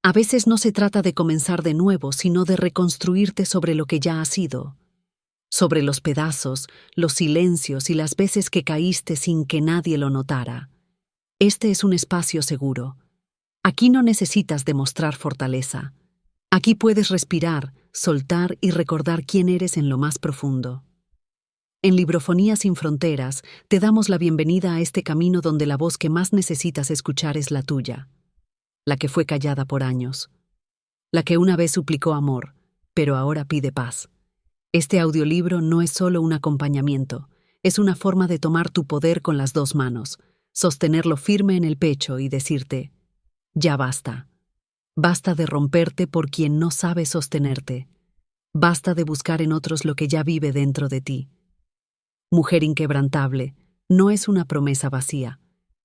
A veces no se trata de comenzar de nuevo, sino de reconstruirte sobre lo que ya has sido, sobre los pedazos, los silencios y las veces que caíste sin que nadie lo notara. Este es un espacio seguro. Aquí no necesitas demostrar fortaleza. Aquí puedes respirar, soltar y recordar quién eres en lo más profundo. En Librofonía sin Fronteras, te damos la bienvenida a este camino donde la voz que más necesitas escuchar es la tuya, la que fue callada por años, la que una vez suplicó amor, pero ahora pide paz. Este audiolibro no es solo un acompañamiento, es una forma de tomar tu poder con las dos manos, sostenerlo firme en el pecho y decirte, ya basta. Basta de romperte por quien no sabe sostenerte. Basta de buscar en otros lo que ya vive dentro de ti. Mujer inquebrantable, no es una promesa vacía,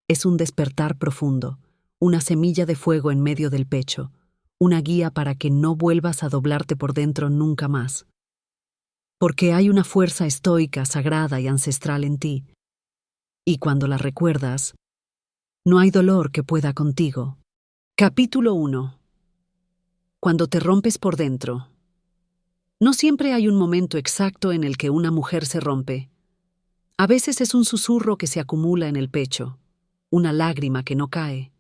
es un despertar profundo, una semilla de fuego en medio del pecho, una guía para que no vuelvas a doblarte por dentro nunca más. Porque hay una fuerza estoica, sagrada y ancestral en ti, y cuando la recuerdas, no hay dolor que pueda contigo. Capítulo 1. Cuando te rompes por dentro. No siempre hay un momento exacto en el que una mujer se rompe. A veces es un susurro que se acumula en el pecho, una lágrima que no cae,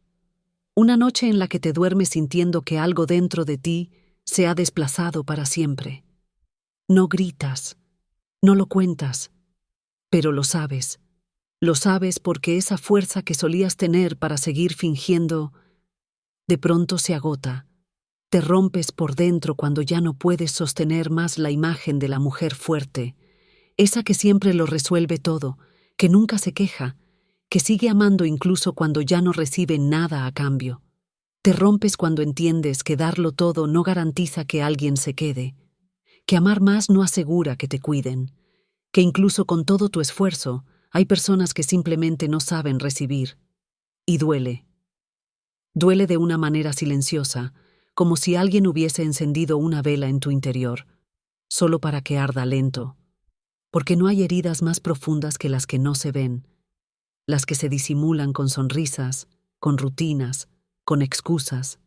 una noche en la que te duermes sintiendo que algo dentro de ti se ha desplazado para siempre. No gritas, no lo cuentas, pero lo sabes. Lo sabes porque esa fuerza que solías tener para seguir fingiendo, de pronto se agota. Te rompes por dentro cuando ya no puedes sostener más la imagen de la mujer fuerte, esa que siempre lo resuelve todo, que nunca se queja, que sigue amando incluso cuando ya no recibe nada a cambio. Te rompes cuando entiendes que darlo todo no garantiza que alguien se quede, que amar más no asegura que te cuiden, que incluso con todo tu esfuerzo hay personas que simplemente no saben recibir. Y duele. Duele de una manera silenciosa, como si alguien hubiese encendido una vela en tu interior, solo para que arda lento. Porque no hay heridas más profundas que las que no se ven, las que se disimulan con sonrisas, con rutinas, con excusas,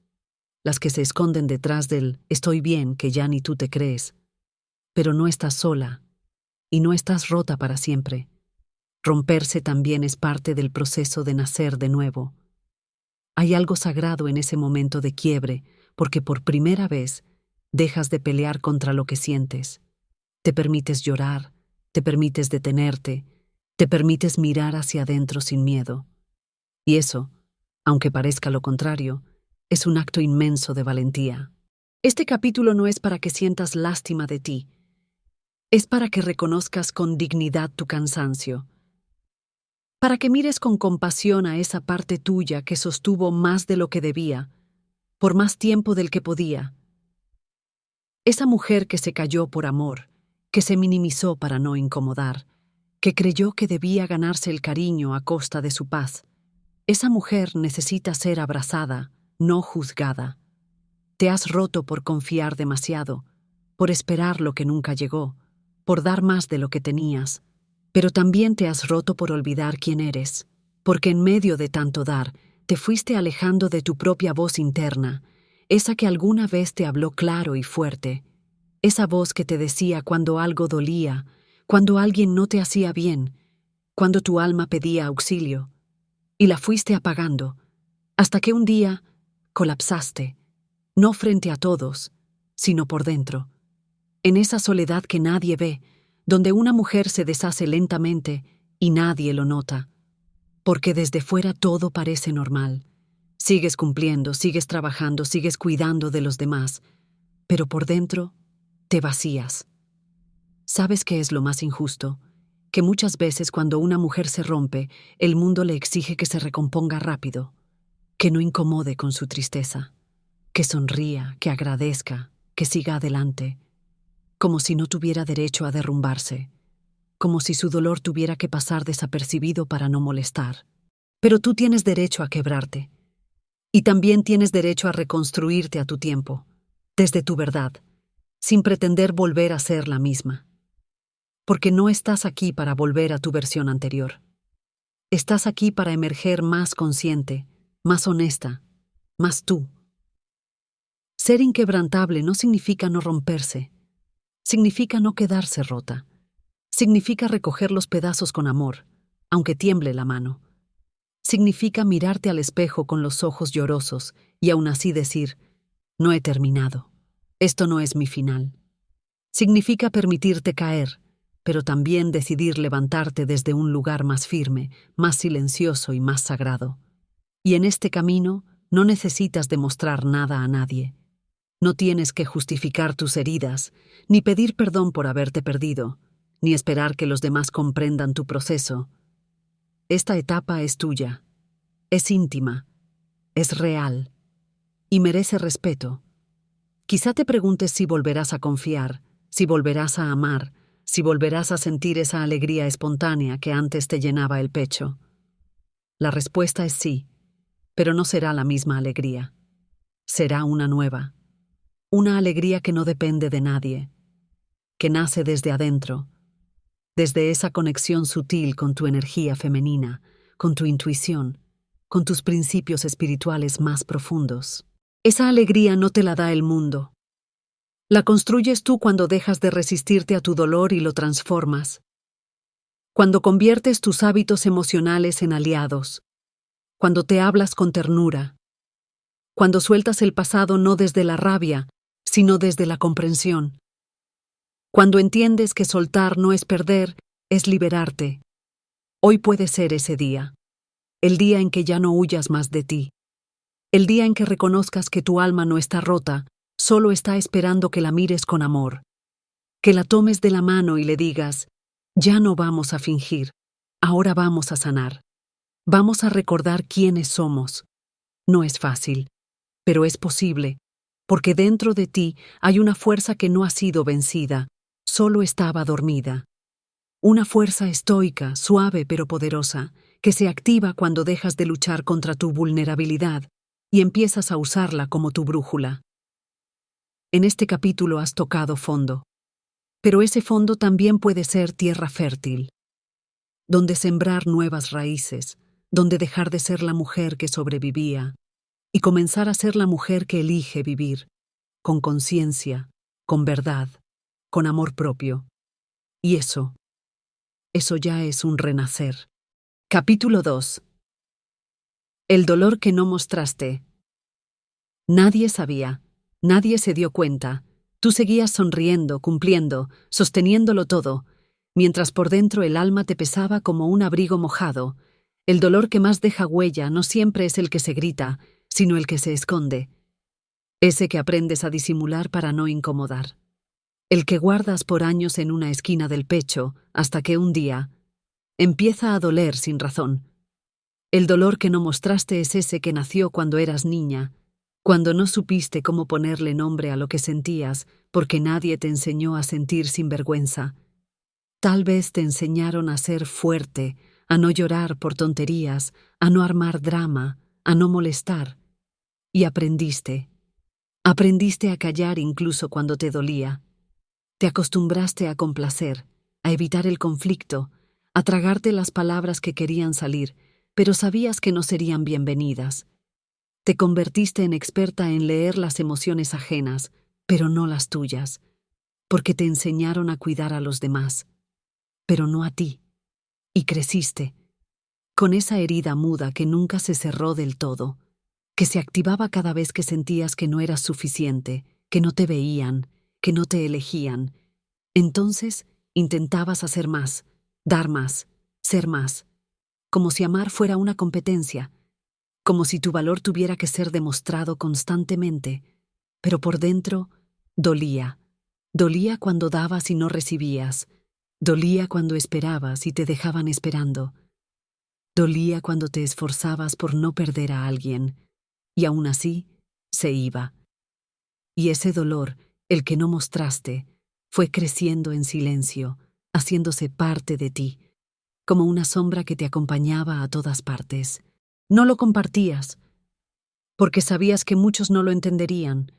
las que se esconden detrás del «estoy bien» que ya ni tú te crees. Pero no estás sola, y no estás rota para siempre. Romperse también es parte del proceso de nacer de nuevo. Hay algo sagrado en ese momento de quiebre, porque por primera vez dejas de pelear contra lo que sientes. Te permites llorar, te permites detenerte, te permites mirar hacia adentro sin miedo. Y eso, aunque parezca lo contrario, es un acto inmenso de valentía. Este capítulo no es para que sientas lástima de ti, es para que reconozcas con dignidad tu cansancio, para que mires con compasión a esa parte tuya que sostuvo más de lo que debía, por más tiempo del que podía. Esa mujer que se cayó por amor, que se minimizó para no incomodar, que creyó que debía ganarse el cariño a costa de su paz. Esa mujer necesita ser abrazada, no juzgada. Te has roto por confiar demasiado, por esperar lo que nunca llegó, por dar más de lo que tenías, pero también te has roto por olvidar quién eres, porque en medio de tanto dar, te fuiste alejando de tu propia voz interna, esa que alguna vez te habló claro y fuerte, esa voz que te decía cuando algo dolía, cuando alguien no te hacía bien, cuando tu alma pedía auxilio, y la fuiste apagando, hasta que un día colapsaste, no frente a todos, sino por dentro, en esa soledad que nadie ve, donde una mujer se deshace lentamente y nadie lo nota, porque desde fuera todo parece normal. Sigues cumpliendo, sigues trabajando, sigues cuidando de los demás, pero por dentro te vacías. ¿Sabes qué es lo más injusto? Que muchas veces cuando una mujer se rompe, el mundo le exige que se recomponga rápido, que no incomode con su tristeza, que sonría, que agradezca, que siga adelante, como si no tuviera derecho a derrumbarse, como si su dolor tuviera que pasar desapercibido para no molestar. Pero tú tienes derecho a quebrarte, y también tienes derecho a reconstruirte a tu tiempo, desde tu verdad, sin pretender volver a ser la misma. Porque no estás aquí para volver a tu versión anterior. Estás aquí para emerger más consciente, más honesta, más tú. Ser inquebrantable no significa no romperse, significa no quedarse rota, significa recoger los pedazos con amor, aunque tiemble la mano. Significa mirarte al espejo con los ojos llorosos y aún así decir, no he terminado, esto no es mi final. Significa permitirte caer, pero también decidir levantarte desde un lugar más firme, más silencioso y más sagrado. Y en este camino no necesitas demostrar nada a nadie. No tienes que justificar tus heridas, ni pedir perdón por haberte perdido, ni esperar que los demás comprendan tu proceso. Esta etapa es tuya, es íntima, es real y merece respeto. Quizá te preguntes si volverás a confiar, si volverás a amar, si volverás a sentir esa alegría espontánea que antes te llenaba el pecho. La respuesta es sí, pero no será la misma alegría. Será una nueva. Una alegría que no depende de nadie, que nace desde adentro, desde esa conexión sutil con tu energía femenina, con tu intuición, con tus principios espirituales más profundos. Esa alegría no te la da el mundo. La construyes tú cuando dejas de resistirte a tu dolor y lo transformas. Cuando conviertes tus hábitos emocionales en aliados. Cuando te hablas con ternura. Cuando sueltas el pasado no desde la rabia, sino desde la comprensión. Cuando entiendes que soltar no es perder, es liberarte. Hoy puede ser ese día. El día en que ya no huyas más de ti. El día en que reconozcas que tu alma no está rota, solo está esperando que la mires con amor. Que la tomes de la mano y le digas, ya no vamos a fingir, ahora vamos a sanar. Vamos a recordar quiénes somos. No es fácil, pero es posible, porque dentro de ti hay una fuerza que no ha sido vencida, solo estaba dormida. Una fuerza estoica, suave pero poderosa, que se activa cuando dejas de luchar contra tu vulnerabilidad y empiezas a usarla como tu brújula. En este capítulo has tocado fondo, pero ese fondo también puede ser tierra fértil, donde sembrar nuevas raíces, donde dejar de ser la mujer que sobrevivía y comenzar a ser la mujer que elige vivir, con conciencia, con verdad, con amor propio. Y eso ya es un renacer. Capítulo 2. El dolor que no mostraste. Nadie sabía, nadie se dio cuenta. Tú seguías sonriendo, cumpliendo, sosteniéndolo todo, mientras por dentro el alma te pesaba como un abrigo mojado. El dolor que más deja huella no siempre es el que se grita, sino el que se esconde. Ese que aprendes a disimular para no incomodar. El que guardas por años en una esquina del pecho, hasta que un día empieza a doler sin razón. El dolor que no mostraste es ese que nació cuando eras niña, cuando no supiste cómo ponerle nombre a lo que sentías, porque nadie te enseñó a sentir sin vergüenza. Tal vez te enseñaron a ser fuerte, a no llorar por tonterías, a no armar drama, a no molestar. Y aprendiste. Aprendiste a callar incluso cuando te dolía. Te acostumbraste a complacer, a evitar el conflicto, a tragarte las palabras que querían salir, pero sabías que no serían bienvenidas. Te convertiste en experta en leer las emociones ajenas, pero no las tuyas, porque te enseñaron a cuidar a los demás, pero no a ti. Y creciste, con esa herida muda que nunca se cerró del todo, que se activaba cada vez que sentías que no eras suficiente, que no te veían, que no te elegían. Entonces intentabas hacer más, dar más, ser más, como si amar fuera una competencia, como si tu valor tuviera que ser demostrado constantemente, pero por dentro dolía. Dolía cuando dabas y no recibías, dolía cuando esperabas y te dejaban esperando, dolía cuando te esforzabas por no perder a alguien, y aún así se iba. Y ese dolor, el que no mostraste, fue creciendo en silencio, haciéndose parte de ti, como una sombra que te acompañaba a todas partes. No lo compartías, porque sabías que muchos no lo entenderían,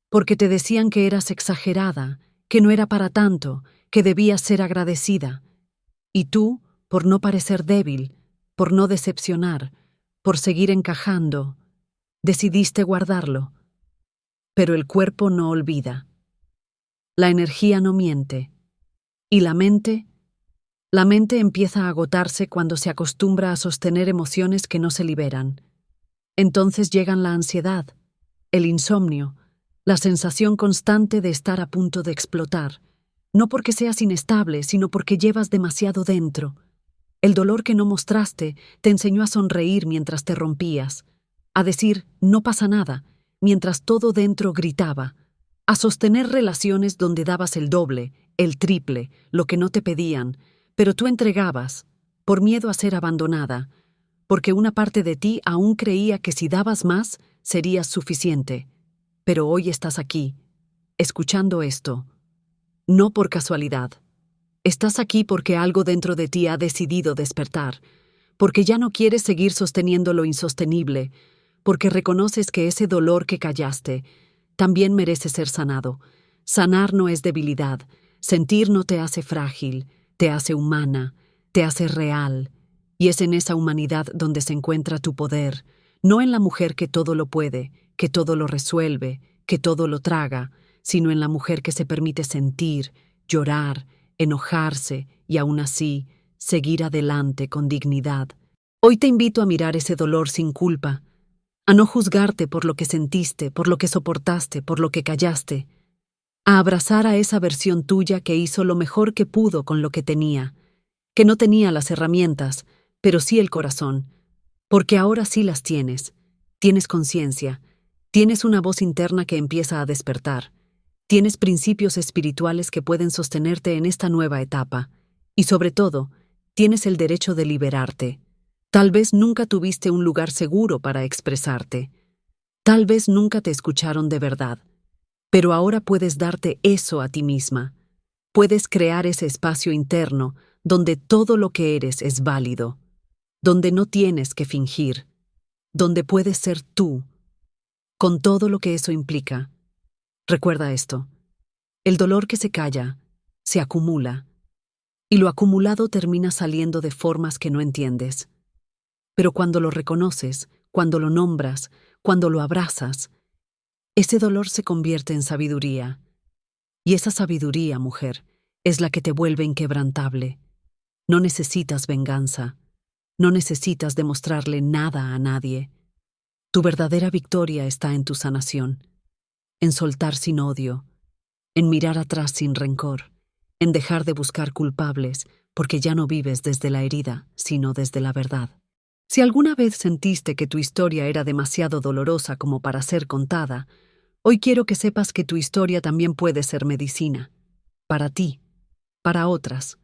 porque te decían que eras exagerada, que no era para tanto, que debías ser agradecida. Y tú, por no parecer débil, por no decepcionar, por seguir encajando, decidiste guardarlo. pero el cuerpo no olvida. La energía no miente. ¿Y la mente? La mente empieza a agotarse cuando se acostumbra a sostener emociones que no se liberan. Entonces llegan la ansiedad, el insomnio, la sensación constante de estar a punto de explotar, no porque seas inestable, sino porque llevas demasiado dentro. El dolor que no mostraste te enseñó a sonreír mientras te rompías, a decir no pasa nada, mientras todo dentro gritaba, a sostener relaciones donde dabas el doble, el triple, lo que no te pedían, pero tú entregabas, por miedo a ser abandonada, porque una parte de ti aún creía que si dabas más, serías suficiente. Pero hoy estás aquí, escuchando esto, no por casualidad. Estás aquí porque algo dentro de ti ha decidido despertar, porque ya no quieres seguir sosteniendo lo insostenible, porque reconoces que ese dolor que callaste también merece ser sanado. Sanar no es debilidad, sentir no te hace frágil, te hace humana, te hace real, y es en esa humanidad donde se encuentra tu poder, no en la mujer que todo lo puede, que todo lo resuelve, que todo lo traga, sino en la mujer que se permite sentir, llorar, enojarse y aún así seguir adelante con dignidad. Hoy te invito a mirar ese dolor sin culpa, a no juzgarte por lo que sentiste, por lo que soportaste, por lo que callaste, a abrazar a esa versión tuya que hizo lo mejor que pudo con lo que tenía, que no tenía las herramientas, pero sí el corazón, porque ahora sí las tienes. Tienes conciencia, tienes una voz interna que empieza a despertar, tienes principios espirituales que pueden sostenerte en esta nueva etapa, y sobre todo, tienes el derecho de liberarte. Tal vez nunca tuviste un lugar seguro para expresarte. Tal vez nunca te escucharon de verdad. Pero ahora puedes darte eso a ti misma. Puedes crear ese espacio interno donde todo lo que eres es válido, donde no tienes que fingir, donde puedes ser tú, con todo lo que eso implica. Recuerda esto: el dolor que se calla se acumula, y lo acumulado termina saliendo de formas que no entiendes. Pero cuando lo reconoces, cuando lo nombras, cuando lo abrazas, ese dolor se convierte en sabiduría. Y esa sabiduría, mujer, es la que te vuelve inquebrantable. No necesitas venganza. No necesitas demostrarle nada a nadie. Tu verdadera victoria está en tu sanación, en soltar sin odio, en mirar atrás sin rencor, en dejar de buscar culpables, porque ya no vives desde la herida, sino desde la verdad. Si alguna vez sentiste que tu historia era demasiado dolorosa como para ser contada, hoy quiero que sepas que tu historia también puede ser medicina. Para ti, para otras,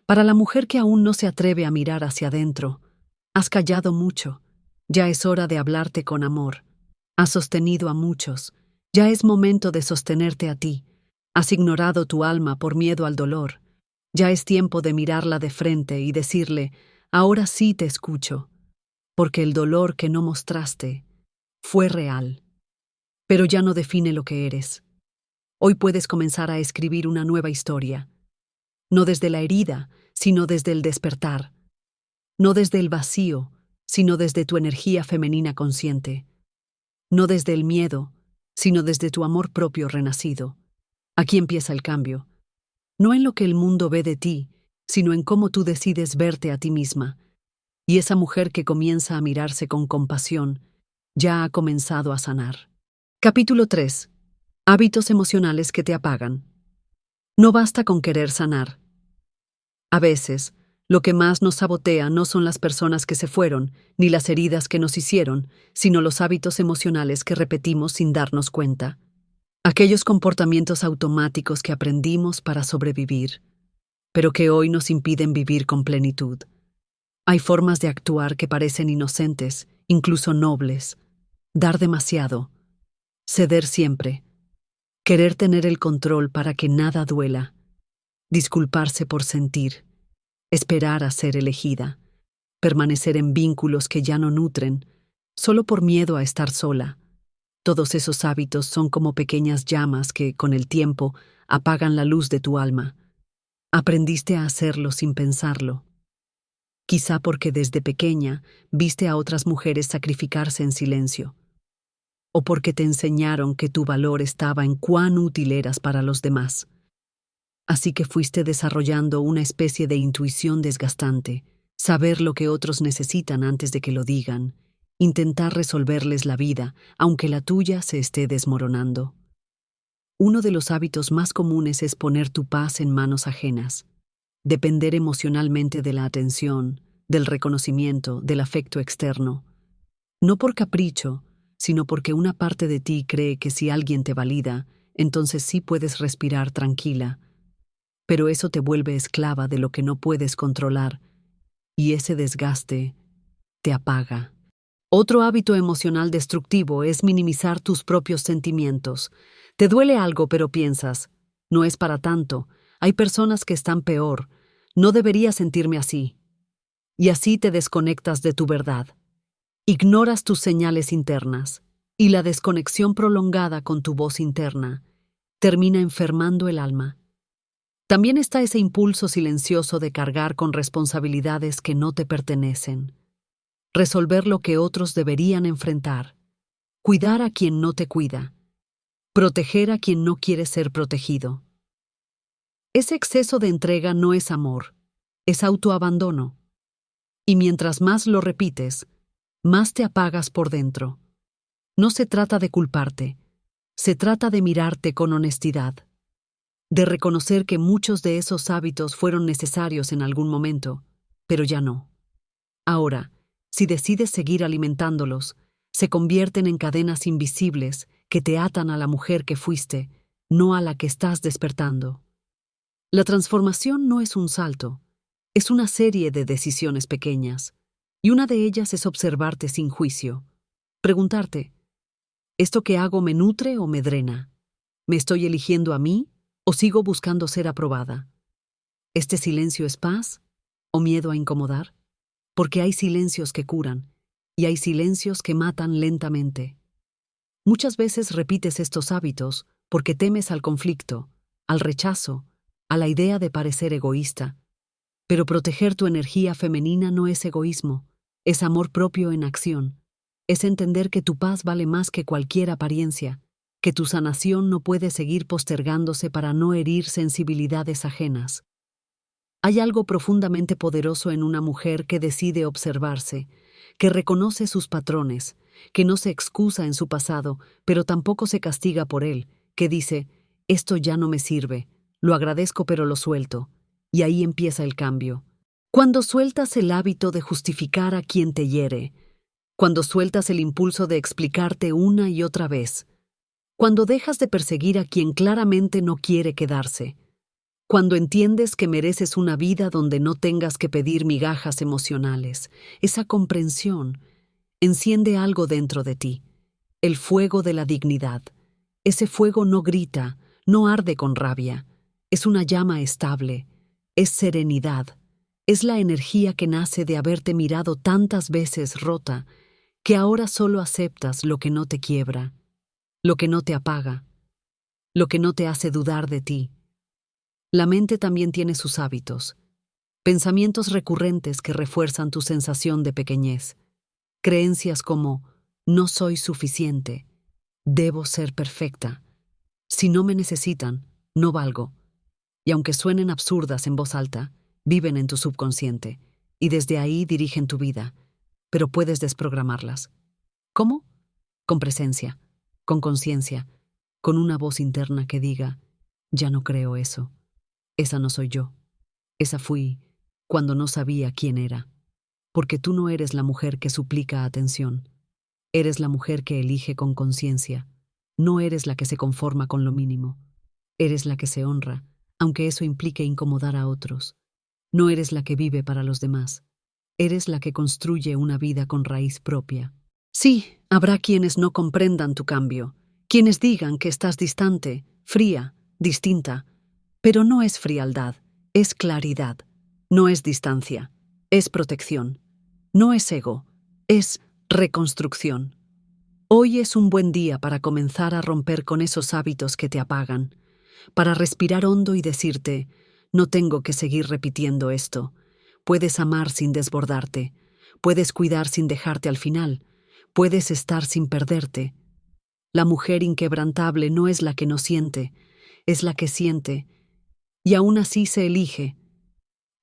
para la mujer que aún no se atreve a mirar hacia adentro. Has callado mucho. Ya es hora de hablarte con amor. Has sostenido a muchos. Ya es momento de sostenerte a ti. Has ignorado tu alma por miedo al dolor. Ya es tiempo de mirarla de frente y decirle: ahora sí te escucho, porque el dolor que no mostraste fue real, pero ya no define lo que eres. Hoy puedes comenzar a escribir una nueva historia, no desde la herida, sino desde el despertar, no desde el vacío, sino desde tu energía femenina consciente, no desde el miedo, sino desde tu amor propio renacido. Aquí empieza el cambio, no en lo que el mundo ve de ti, sino en cómo tú decides verte a ti misma. Y esa mujer que comienza a mirarse con compasión ya ha comenzado a sanar. Capítulo 3. Hábitos emocionales que te apagan. No basta con querer sanar. A veces, lo que más nos sabotea no son las personas que se fueron, ni las heridas que nos hicieron, sino los hábitos emocionales que repetimos sin darnos cuenta. Aquellos comportamientos automáticos que aprendimos para sobrevivir, pero que hoy nos impiden vivir con plenitud. Hay formas de actuar que parecen inocentes, incluso nobles. Dar demasiado, ceder siempre, querer tener el control para que nada duela, disculparse por sentir, esperar a ser elegida, permanecer en vínculos que ya no nutren, solo por miedo a estar sola. Todos esos hábitos son como pequeñas llamas que, con el tiempo, apagan la luz de tu alma. Aprendiste a hacerlo sin pensarlo. Quizá porque desde pequeña viste a otras mujeres sacrificarse en silencio. o porque te enseñaron que tu valor estaba en cuán útil eras para los demás. Así que fuiste desarrollando una especie de intuición desgastante, saber lo que otros necesitan antes de que lo digan, intentar resolverles la vida, aunque la tuya se esté desmoronando. Uno de los hábitos más comunes es poner tu paz en manos ajenas, depender emocionalmente de la atención, del reconocimiento, del afecto externo. No por capricho, sino porque una parte de ti cree que si alguien te valida, entonces sí puedes respirar tranquila. Pero eso te vuelve esclava de lo que no puedes controlar, y ese desgaste te apaga. Otro hábito emocional destructivo es minimizar tus propios sentimientos. Te duele algo, pero piensas, no es para tanto, hay personas que están peor, no debería sentirme así. Y así te desconectas de tu verdad. Ignoras tus señales internas, y la desconexión prolongada con tu voz interna termina enfermando el alma. También está ese impulso silencioso de cargar con responsabilidades que no te pertenecen, resolver lo que otros deberían enfrentar, cuidar a quien no te cuida, proteger a quien no quiere ser protegido. Ese exceso de entrega no es amor, es autoabandono. Y mientras más lo repites, más te apagas por dentro. No se trata de culparte, se trata de mirarte con honestidad, de reconocer que muchos de esos hábitos fueron necesarios en algún momento, pero ya no. Ahora, si decides seguir alimentándolos, se convierten en cadenas invisibles que te atan a la mujer que fuiste, no a la que estás despertando. La transformación no es un salto, es una serie de decisiones pequeñas, y una de ellas es observarte sin juicio. Preguntarte, ¿esto que hago me nutre o me drena? ¿Me estoy eligiendo a mí o sigo buscando ser aprobada? ¿Este silencio es paz o miedo a incomodar? Porque hay silencios que curan y hay silencios que matan lentamente. Muchas veces repites estos hábitos porque temes al conflicto, al rechazo, a la idea de parecer egoísta. Pero proteger tu energía femenina no es egoísmo, es amor propio en acción. Es entender que tu paz vale más que cualquier apariencia, que tu sanación no puede seguir postergándose para no herir sensibilidades ajenas. Hay algo profundamente poderoso en una mujer que decide observarse, que reconoce sus patrones, que no se excusa en su pasado, pero tampoco se castiga por él, que dice, esto ya no me sirve, lo agradezco pero lo suelto, y ahí empieza el cambio. Cuando sueltas el hábito de justificar a quien te hiere, cuando sueltas el impulso de explicarte una y otra vez, cuando dejas de perseguir a quien claramente no quiere quedarse, cuando entiendes que mereces una vida donde no tengas que pedir migajas emocionales, esa comprensión enciende algo dentro de ti, el fuego de la dignidad. Ese fuego no grita, no arde con rabia, es una llama estable, es serenidad, es la energía que nace de haberte mirado tantas veces rota, que ahora solo aceptas lo que no te quiebra, lo que no te apaga, lo que no te hace dudar de ti. La mente también tiene sus hábitos, pensamientos recurrentes que refuerzan tu sensación de pequeñez, creencias como no soy suficiente, debo ser perfecta, si no me necesitan, no valgo, y aunque suenen absurdas en voz alta, viven en tu subconsciente y desde ahí dirigen tu vida, pero puedes desprogramarlas. ¿Cómo? Con presencia, con conciencia, con una voz interna que diga, ya no creo eso. Esa no soy yo. Esa fui cuando no sabía quién era. Porque tú no eres la mujer que suplica atención. Eres la mujer que elige con conciencia. No eres la que se conforma con lo mínimo. Eres la que se honra, aunque eso implique incomodar a otros. No eres la que vive para los demás. Eres la que construye una vida con raíz propia. Sí, habrá quienes no comprendan tu cambio, quienes digan que estás distante, fría, distinta. Pero no es frialdad, es claridad. No es distancia, es protección. No es ego, es reconstrucción. Hoy es un buen día para comenzar a romper con esos hábitos que te apagan, para respirar hondo y decirte, no tengo que seguir repitiendo esto. Puedes amar sin desbordarte, puedes cuidar sin dejarte al final, puedes estar sin perderte. La mujer inquebrantable no es la que no siente, es la que siente, y aún así se elige.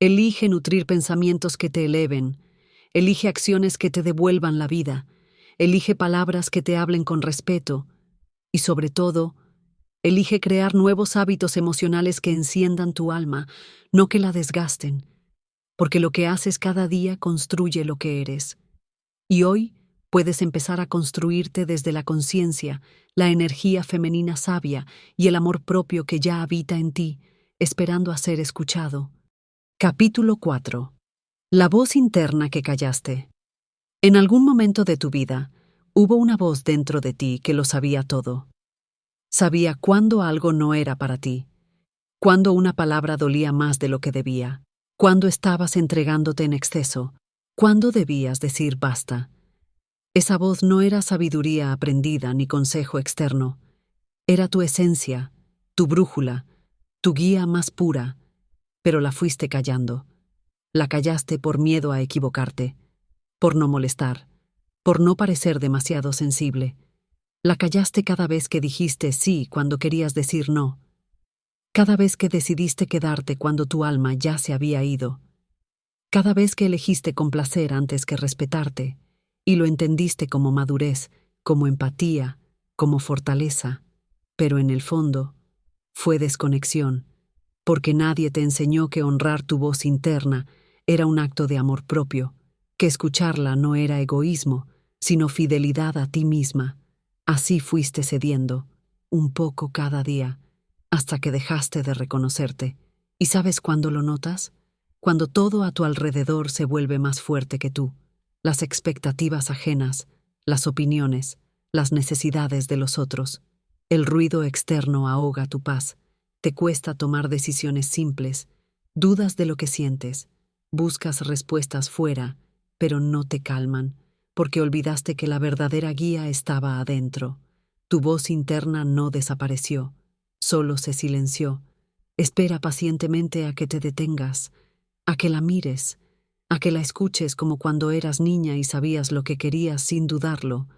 Elige nutrir pensamientos que te eleven, elige acciones que te devuelvan la vida, elige palabras que te hablen con respeto, y sobre todo, elige crear nuevos hábitos emocionales que enciendan tu alma, no que la desgasten, porque lo que haces cada día construye lo que eres. Y hoy puedes empezar a construirte desde la conciencia, la energía femenina sabia y el amor propio que ya habita en ti, esperando a ser escuchado. Capítulo 4. La voz interna que callaste. En algún momento de tu vida, hubo una voz dentro de ti que lo sabía todo. Sabía cuándo algo no era para ti, cuándo una palabra dolía más de lo que debía, cuándo estabas entregándote en exceso, cuándo debías decir basta. Esa voz no era sabiduría aprendida ni consejo externo. Era tu esencia, tu brújula, tu guía más pura, pero la fuiste callando. La callaste por miedo a equivocarte, por no molestar, por no parecer demasiado sensible. La callaste cada vez que dijiste sí cuando querías decir no, cada vez que decidiste quedarte cuando tu alma ya se había ido, cada vez que elegiste complacer antes que respetarte, y lo entendiste como madurez, como empatía, como fortaleza, pero en el fondo fue desconexión, porque nadie te enseñó que honrar tu voz interna era un acto de amor propio, que escucharla no era egoísmo, sino fidelidad a ti misma. Así fuiste cediendo, un poco cada día, hasta que dejaste de reconocerte. ¿Y sabes cuándo lo notas? Cuando todo a tu alrededor se vuelve más fuerte que tú. Las expectativas ajenas, las opiniones, las necesidades de los otros. El ruido externo ahoga tu paz. Te cuesta tomar decisiones simples. Dudas de lo que sientes. Buscas respuestas fuera, pero no te calman, porque olvidaste que la verdadera guía estaba adentro. Tu voz interna no desapareció, solo se silenció. Espera pacientemente a que te detengas, a que la mires, a que la escuches como cuando eras niña y sabías lo que querías sin dudarlo,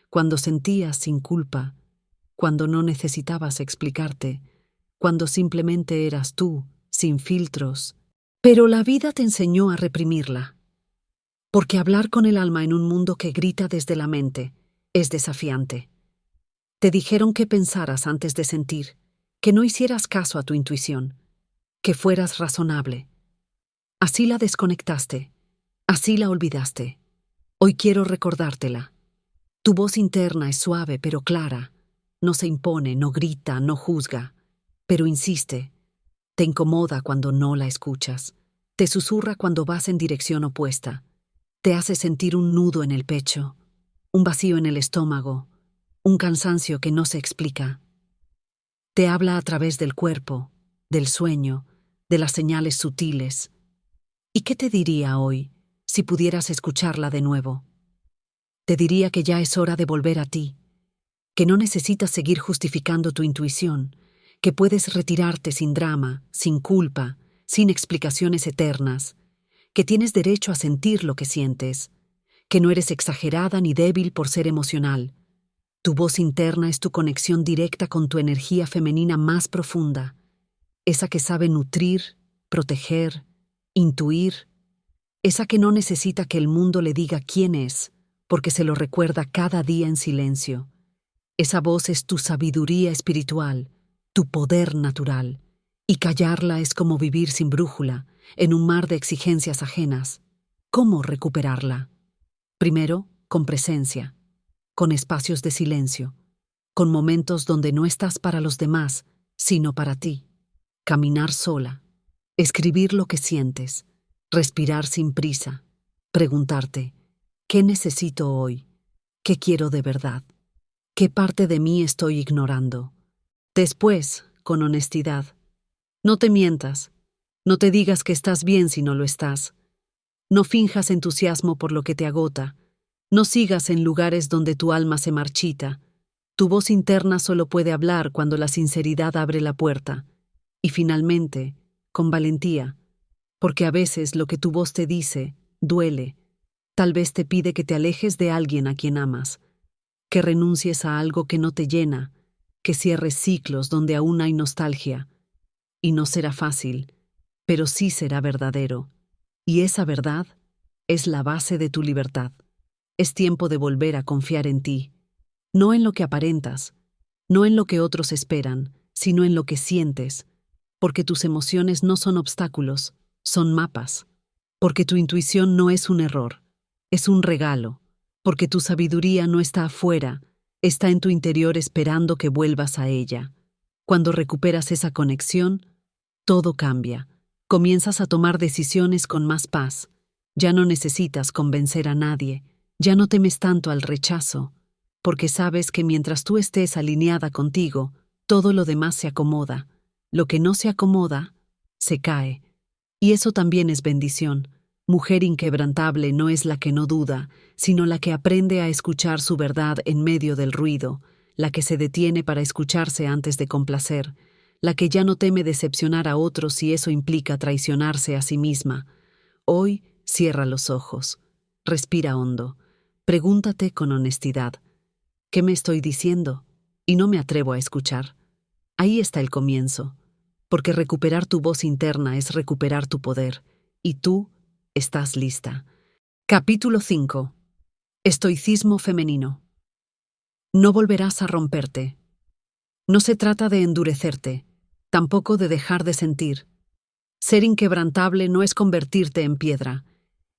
cuando sentías sin culpa, cuando no necesitabas explicarte, cuando simplemente eras tú, sin filtros. Pero la vida te enseñó a reprimirla, porque hablar con el alma en un mundo que grita desde la mente es desafiante. Te dijeron que pensaras antes de sentir, que no hicieras caso a tu intuición, que fueras razonable. Así la desconectaste, así la olvidaste. Hoy quiero recordártela. Tu voz interna es suave pero clara. No se impone, no grita, no juzga, pero insiste. Te incomoda cuando no la escuchas. Te susurra cuando vas en dirección opuesta. Te hace sentir un nudo en el pecho, un vacío en el estómago, un cansancio que no se explica. Te habla a través del cuerpo, del sueño, de las señales sutiles. ¿Y qué te diría hoy si pudieras escucharla de nuevo? Te diría que ya es hora de volver a ti, que no necesitas seguir justificando tu intuición, que puedes retirarte sin drama, sin culpa, sin explicaciones eternas, que tienes derecho a sentir lo que sientes, que no eres exagerada ni débil por ser emocional. Tu voz interna es tu conexión directa con tu energía femenina más profunda, esa que sabe nutrir, proteger, intuir, esa que no necesita que el mundo le diga quién es, porque se lo recuerda cada día en silencio. Esa voz es tu sabiduría espiritual, tu poder natural, y callarla es como vivir sin brújula, en un mar de exigencias ajenas. ¿Cómo recuperarla? Primero, con presencia, con espacios de silencio, con momentos donde no estás para los demás, sino para ti. Caminar sola, escribir lo que sientes, respirar sin prisa, preguntarte, ¿qué necesito hoy? ¿Qué quiero de verdad? ¿Qué parte de mí estoy ignorando? Después, con honestidad, no te mientas, no te digas que estás bien si no lo estás. No finjas entusiasmo por lo que te agota, no sigas en lugares donde tu alma se marchita. Tu voz interna solo puede hablar cuando la sinceridad abre la puerta. Y finalmente, con valentía, porque a veces lo que tu voz te dice duele, tal vez te pide que te alejes de alguien a quien amas. que renuncies a algo que no te llena, que cierres ciclos donde aún hay nostalgia. Y no será fácil, pero sí será verdadero. Y esa verdad es la base de tu libertad. Es tiempo de volver a confiar en ti, no en lo que aparentas, no en lo que otros esperan, sino en lo que sientes, porque tus emociones no son obstáculos, son mapas, porque tu intuición no es un error, es un regalo, porque tu sabiduría no está afuera, está en tu interior esperando que vuelvas a ella. Cuando recuperas esa conexión, todo cambia. Comienzas a tomar decisiones con más paz. Ya no necesitas convencer a nadie, ya no temes tanto al rechazo, porque sabes que mientras tú estés alineada contigo, todo lo demás se acomoda. Lo que no se acomoda, se cae. Y eso también es bendición. Mujer inquebrantable no es la que no duda, sino la que aprende a escuchar su verdad en medio del ruido, la que se detiene para escucharse antes de complacer, la que ya no teme decepcionar a otros si eso implica traicionarse a sí misma. Hoy, cierra los ojos, respira hondo, pregúntate con honestidad, ¿qué me estoy diciendo? Y no me atrevo a escuchar. Ahí está el comienzo, porque recuperar tu voz interna es recuperar tu poder, y tú estás lista. Capítulo 5. Estoicismo femenino. No volverás a romperte. No se trata de endurecerte, tampoco de dejar de sentir. Ser inquebrantable no es convertirte en piedra,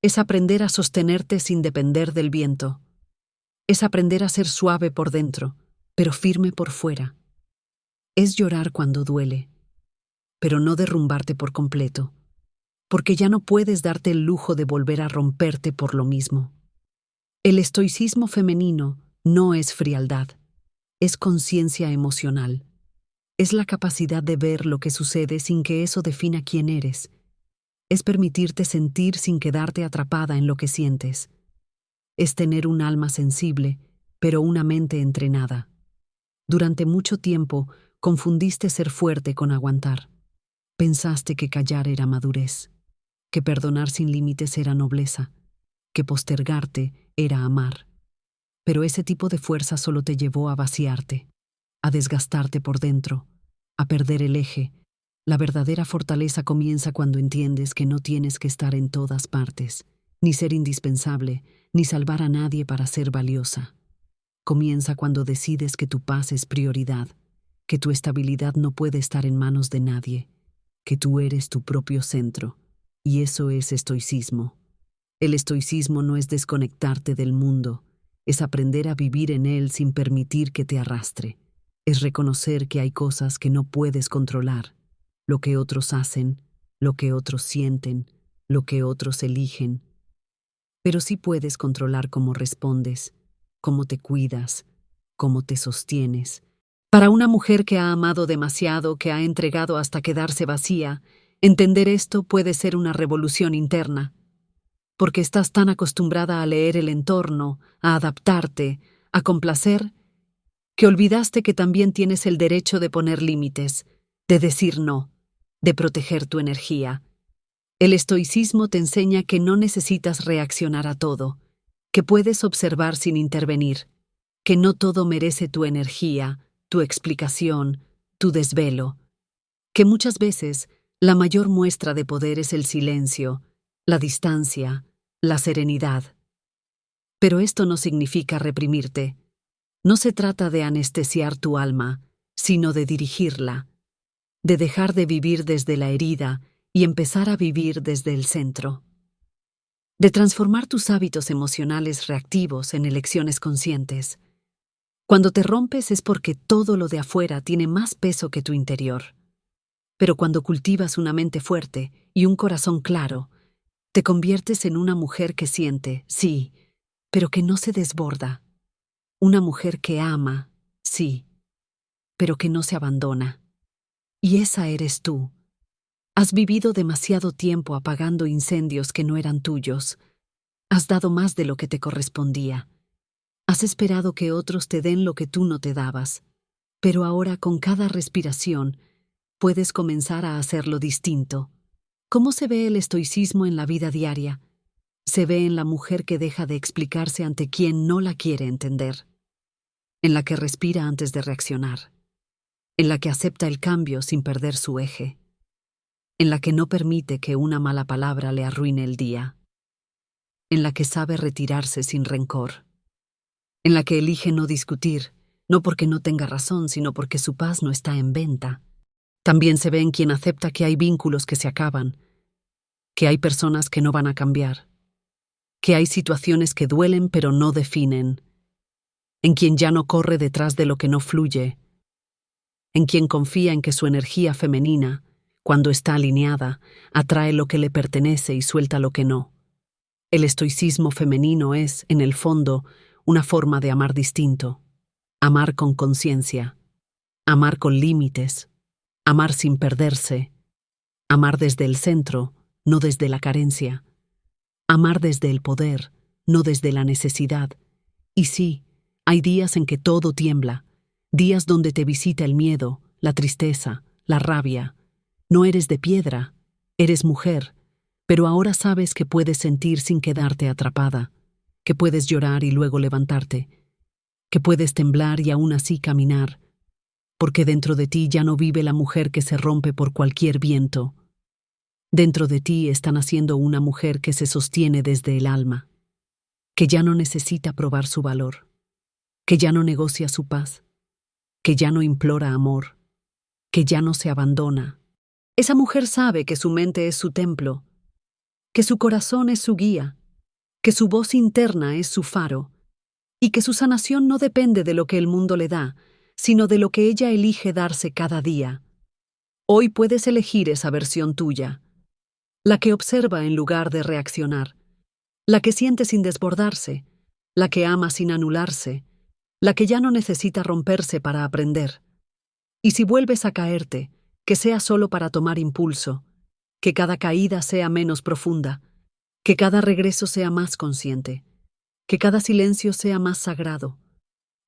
es aprender a sostenerte sin depender del viento. Es aprender a ser suave por dentro, pero firme por fuera. Es llorar cuando duele, pero no derrumbarte por completo, porque ya no puedes darte el lujo de volver a romperte por lo mismo. El estoicismo femenino no es frialdad, es conciencia emocional. Es la capacidad de ver lo que sucede sin que eso defina quién eres. Es permitirte sentir sin quedarte atrapada en lo que sientes. Es tener un alma sensible, pero una mente entrenada. Durante mucho tiempo confundiste ser fuerte con aguantar. Pensaste que callar era madurez, que perdonar sin límites era nobleza, que postergarte era amar. Pero ese tipo de fuerza solo te llevó a vaciarte, a desgastarte por dentro, a perder el eje. La verdadera fortaleza comienza cuando entiendes que no tienes que estar en todas partes, ni ser indispensable, ni salvar a nadie para ser valiosa. Comienza cuando decides que tu paz es prioridad, que tu estabilidad no puede estar en manos de nadie, que tú eres tu propio centro, y eso es estoicismo. El estoicismo no es desconectarte del mundo, es aprender a vivir en él sin permitir que te arrastre. Es reconocer que hay cosas que no puedes controlar, lo que otros hacen, lo que otros sienten, lo que otros eligen. Pero sí puedes controlar cómo respondes, cómo te cuidas, cómo te sostienes. Para una mujer que ha amado demasiado, que ha entregado hasta quedarse vacía, entender esto puede ser una revolución interna, porque estás tan acostumbrada a leer el entorno, a adaptarte, a complacer, que olvidaste que también tienes el derecho de poner límites, de decir no, de proteger tu energía. El estoicismo te enseña que no necesitas reaccionar a todo, que puedes observar sin intervenir, que no todo merece tu energía, tu explicación, tu desvelo, que muchas veces la mayor muestra de poder es el silencio, la distancia, la serenidad. Pero esto no significa reprimirte. No se trata de anestesiar tu alma, sino de dirigirla, de dejar de vivir desde la herida y empezar a vivir desde el centro, de transformar tus hábitos emocionales reactivos en elecciones conscientes. Cuando te rompes es porque todo lo de afuera tiene más peso que tu interior. Pero cuando cultivas una mente fuerte y un corazón claro, te conviertes en una mujer que siente, sí, pero que no se desborda. Una mujer que ama, sí, pero que no se abandona. Y esa eres tú. Has vivido demasiado tiempo apagando incendios que no eran tuyos. Has dado más de lo que te correspondía. Has esperado que otros te den lo que tú no te dabas. Pero ahora, con cada respiración, puedes comenzar a hacerlo distinto. ¿Cómo se ve el estoicismo en la vida diaria? Se ve en la mujer que deja de explicarse ante quien no la quiere entender. en la que respira antes de reaccionar, en la que acepta el cambio sin perder su eje, en la que no permite que una mala palabra le arruine el día, en la que sabe retirarse sin rencor, en la que elige no discutir, no porque no tenga razón, sino porque su paz no está en venta. También se ve en quien acepta que hay vínculos que se acaban, que hay personas que no van a cambiar, que hay situaciones que duelen pero no definen, en quien ya no corre detrás de lo que no fluye, en quien confía en que su energía femenina, cuando está alineada, atrae lo que le pertenece y suelta lo que no. El estoicismo femenino es, en el fondo, una forma de amar distinto, amar con conciencia, amar con límites, amar sin perderse, amar desde el centro, no desde la carencia, amar desde el poder, no desde la necesidad. Y sí, hay días en que todo tiembla, días donde te visita el miedo, la tristeza, la rabia. No eres de piedra, eres mujer, pero ahora sabes que puedes sentir sin quedarte atrapada, que puedes llorar y luego levantarte, que puedes temblar y aún así caminar, porque dentro de ti ya no vive la mujer que se rompe por cualquier viento. Dentro de ti está naciendo una mujer que se sostiene desde el alma, que ya no necesita probar su valor, que ya no negocia su paz, que ya no implora amor, que ya no se abandona. Esa mujer sabe que su mente es su templo, que su corazón es su guía, que su voz interna es su faro, y que su sanación no depende de lo que el mundo le da, sino de lo que ella elige darse cada día. Hoy puedes elegir esa versión tuya, la que observa en lugar de reaccionar, la que siente sin desbordarse, la que ama sin anularse, la que ya no necesita romperse para aprender. Y si vuelves a caerte, que sea solo para tomar impulso, que cada caída sea menos profunda, que cada regreso sea más consciente, que cada silencio sea más sagrado,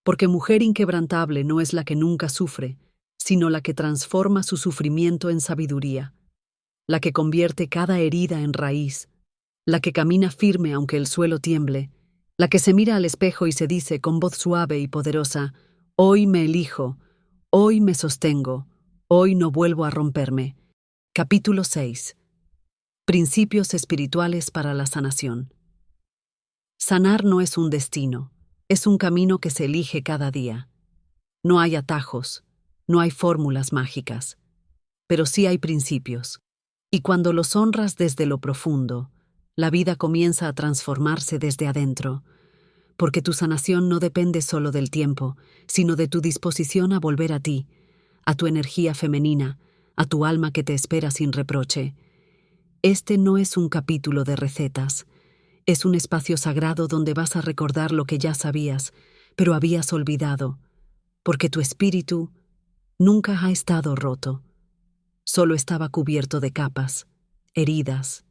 porque mujer inquebrantable no es la que nunca sufre, sino la que transforma su sufrimiento en sabiduría, la que convierte cada herida en raíz, la que camina firme aunque el suelo tiemble, la que se mira al espejo y se dice con voz suave y poderosa: hoy me elijo, hoy me sostengo, hoy no vuelvo a romperme. Capítulo 6. Principios espirituales para la sanación. Sanar no es un destino, es un camino que se elige cada día. No hay atajos, no hay fórmulas mágicas, pero sí hay principios. Y cuando los honras desde lo profundo, la vida comienza a transformarse desde adentro, porque tu sanación no depende solo del tiempo, sino de tu disposición a volver a ti, a tu energía femenina, a tu alma que te espera sin reproche. Este no es un capítulo de recetas, es un espacio sagrado donde vas a recordar lo que ya sabías, pero habías olvidado, porque tu espíritu nunca ha estado roto, solo estaba cubierto de capas, heridas,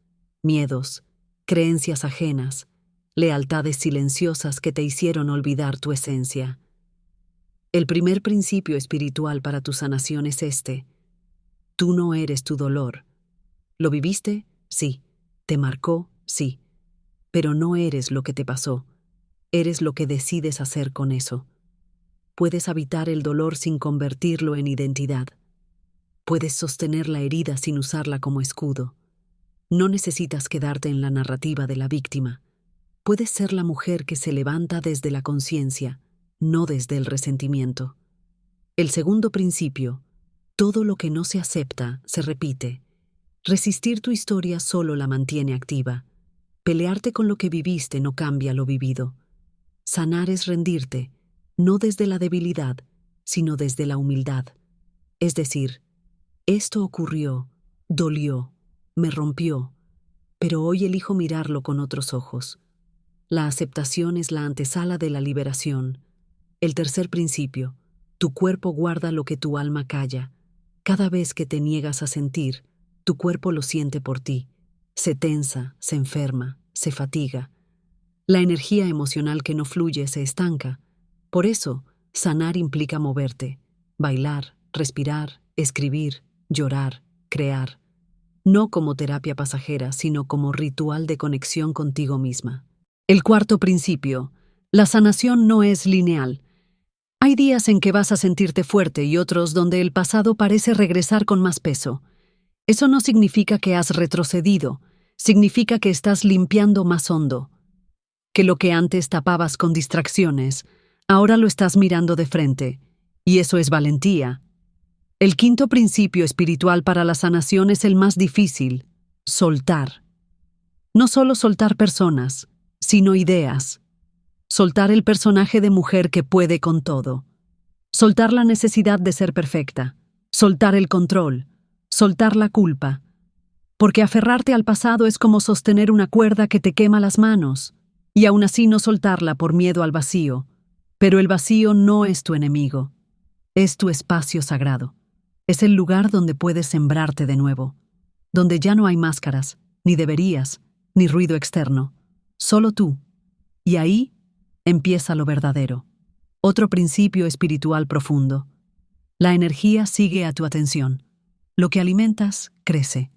miedos, creencias ajenas, lealtades silenciosas que te hicieron olvidar tu esencia. El primer principio espiritual para tu sanación es este: tú no eres tu dolor. ¿Lo viviste? Sí. ¿Te marcó? Sí. Pero no eres lo que te pasó, eres lo que decides hacer con eso. Puedes habitar el dolor sin convertirlo en identidad. Puedes sostener la herida sin usarla como escudo. No necesitas quedarte en la narrativa de la víctima. Puedes ser la mujer que se levanta desde la conciencia, no desde el resentimiento. El segundo principio: todo lo que no se acepta se repite. Resistir tu historia solo la mantiene activa. Pelearte con lo que viviste no cambia lo vivido. Sanar es rendirte, no desde la debilidad, sino desde la humildad. Es decir, esto ocurrió, dolió, me rompió, pero hoy elijo mirarlo con otros ojos. La aceptación es la antesala de la liberación. El tercer principio: tu cuerpo guarda lo que tu alma calla. Cada vez que te niegas a sentir, tu cuerpo lo siente por ti. Se tensa, se enferma, se fatiga. La energía emocional que no fluye se estanca. Por eso, sanar implica moverte, bailar, respirar, escribir, llorar, crear. No como terapia pasajera, sino como ritual de conexión contigo misma. El cuarto principio: la sanación no es lineal. Hay días en que vas a sentirte fuerte y otros donde el pasado parece regresar con más peso. Eso no significa que has retrocedido, significa que estás limpiando más hondo, que lo que antes tapabas con distracciones, ahora lo estás mirando de frente, y eso es valentía. El quinto principio espiritual para la sanación es el más difícil: soltar. No solo soltar personas, sino ideas. Soltar el personaje de mujer que puede con todo. Soltar la necesidad de ser perfecta. Soltar el control. Soltar la culpa. Porque aferrarte al pasado es como sostener una cuerda que te quema las manos, y aún así no soltarla por miedo al vacío. Pero el vacío no es tu enemigo. Es tu espacio sagrado. Es el lugar donde puedes sembrarte de nuevo. Donde ya no hay máscaras, ni deberías, ni ruido externo. Solo tú. Y ahí empieza lo verdadero. Otro principio espiritual profundo. La energía sigue a tu atención. Lo que alimentas, crece.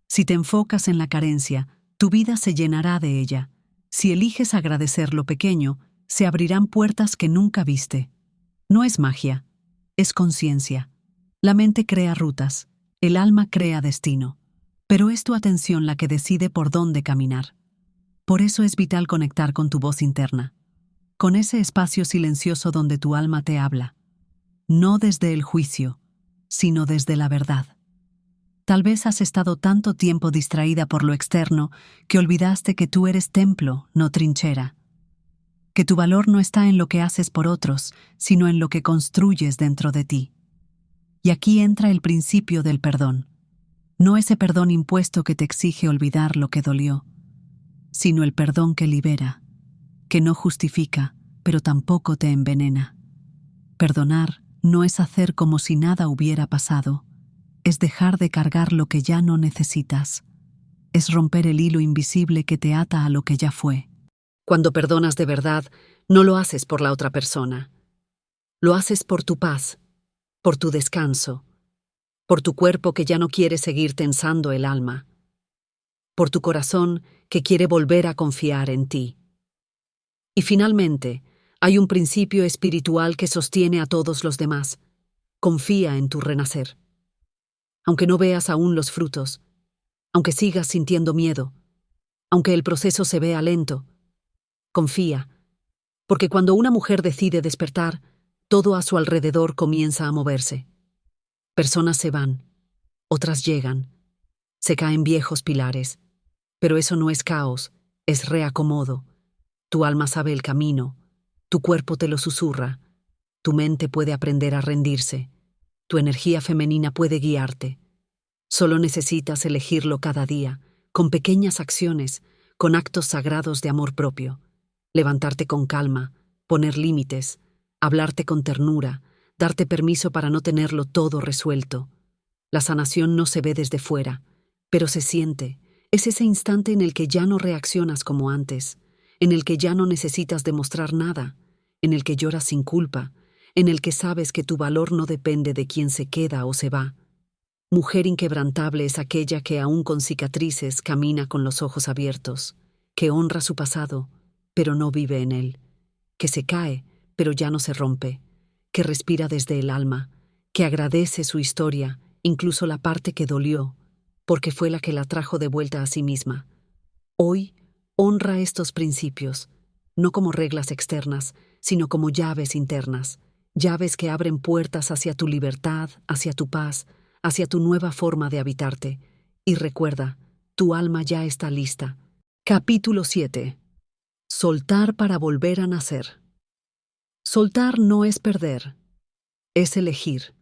Si te enfocas en la carencia, tu vida se llenará de ella. Si eliges agradecer lo pequeño, se abrirán puertas que nunca viste. No es magia, es conciencia. La mente crea rutas, el alma crea destino. Pero es tu atención la que decide por dónde caminar. Por eso es vital conectar con tu voz interna, con ese espacio silencioso donde tu alma te habla. No desde el juicio, sino desde la verdad. Tal vez has estado tanto tiempo distraída por lo externo que olvidaste que tú eres templo, no trinchera. Que tu valor no está en lo que haces por otros, sino en lo que construyes dentro de ti. Y aquí entra el principio del perdón. No ese perdón impuesto que te exige olvidar lo que dolió, sino el perdón que libera, que no justifica, pero tampoco te envenena. Perdonar no es hacer como si nada hubiera pasado, es dejar de cargar lo que ya no necesitas, es romper el hilo invisible que te ata a lo que ya fue. Cuando perdonas de verdad, no lo haces por la otra persona. Lo haces por tu paz, por tu descanso, por tu cuerpo que ya no quiere seguir tensando el alma, por tu corazón que quiere volver a confiar en ti. Y finalmente, hay un principio espiritual que sostiene a todos los demás. Confía en tu renacer. Aunque no veas aún los frutos, aunque sigas sintiendo miedo, aunque el proceso se vea lento, confía, porque cuando una mujer decide despertar, todo a su alrededor comienza a moverse. Personas se van, otras llegan, se caen viejos pilares, pero eso no es caos, es reacomodo. Tu alma sabe el camino, tu cuerpo te lo susurra, tu mente puede aprender a rendirse, tu energía femenina puede guiarte. Solo necesitas elegirlo cada día, con pequeñas acciones, con actos sagrados de amor propio. Levantarte con calma, poner límites, hablarte con ternura, darte permiso para no tenerlo todo resuelto. La sanación no se ve desde fuera, pero se siente. Es ese instante en el que ya no reaccionas como antes, en el que ya no necesitas demostrar nada, en el que lloras sin culpa, en el que sabes que tu valor no depende de quién se queda o se va. Mujer inquebrantable es aquella que aún con cicatrices camina con los ojos abiertos, que honra su pasado, pero no vive en él, que se cae, pero ya no se rompe, que respira desde el alma, que agradece su historia, incluso la parte que dolió, porque fue la que la trajo de vuelta a sí misma. Hoy, honra estos principios, no como reglas externas, sino como llaves internas, llaves que abren puertas hacia tu libertad, hacia tu paz, hacia tu nueva forma de habitarte. Y recuerda, tu alma ya está lista. Capítulo 7. Soltar para volver a nacer. Soltar no es perder, es elegir.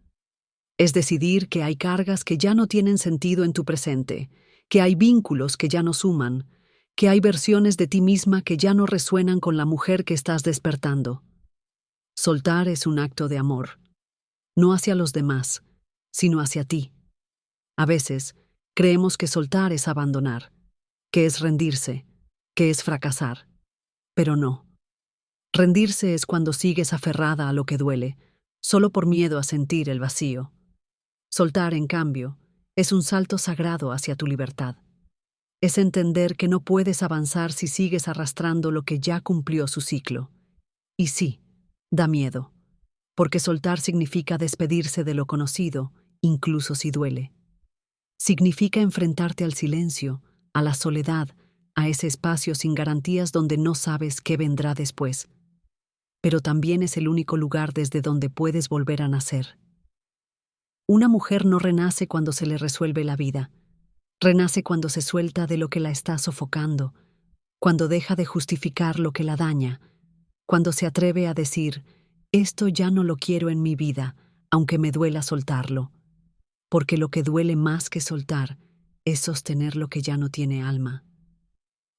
Es decidir que hay cargas que ya no tienen sentido en tu presente, que hay vínculos que ya no suman, que hay versiones de ti misma que ya no resuenan con la mujer que estás despertando. Soltar es un acto de amor, no hacia los demás, sino hacia ti. A veces, creemos que soltar es abandonar, que es rendirse, que es fracasar. Pero no. Rendirse es cuando sigues aferrada a lo que duele, solo por miedo a sentir el vacío. Soltar, en cambio, es un salto sagrado hacia tu libertad. Es entender que no puedes avanzar si sigues arrastrando lo que ya cumplió su ciclo. Y sí, da miedo. porque soltar significa despedirse de lo conocido, incluso si duele. Significa enfrentarte al silencio, a la soledad, a ese espacio sin garantías donde no sabes qué vendrá después. Pero también es el único lugar desde donde puedes volver a nacer. Una mujer no renace cuando se le resuelve la vida. Renace cuando se suelta de lo que la está sofocando, cuando deja de justificar lo que la daña, cuando se atreve a decir, esto ya no lo quiero en mi vida, aunque me duela soltarlo. Porque lo que duele más que soltar es sostener lo que ya no tiene alma.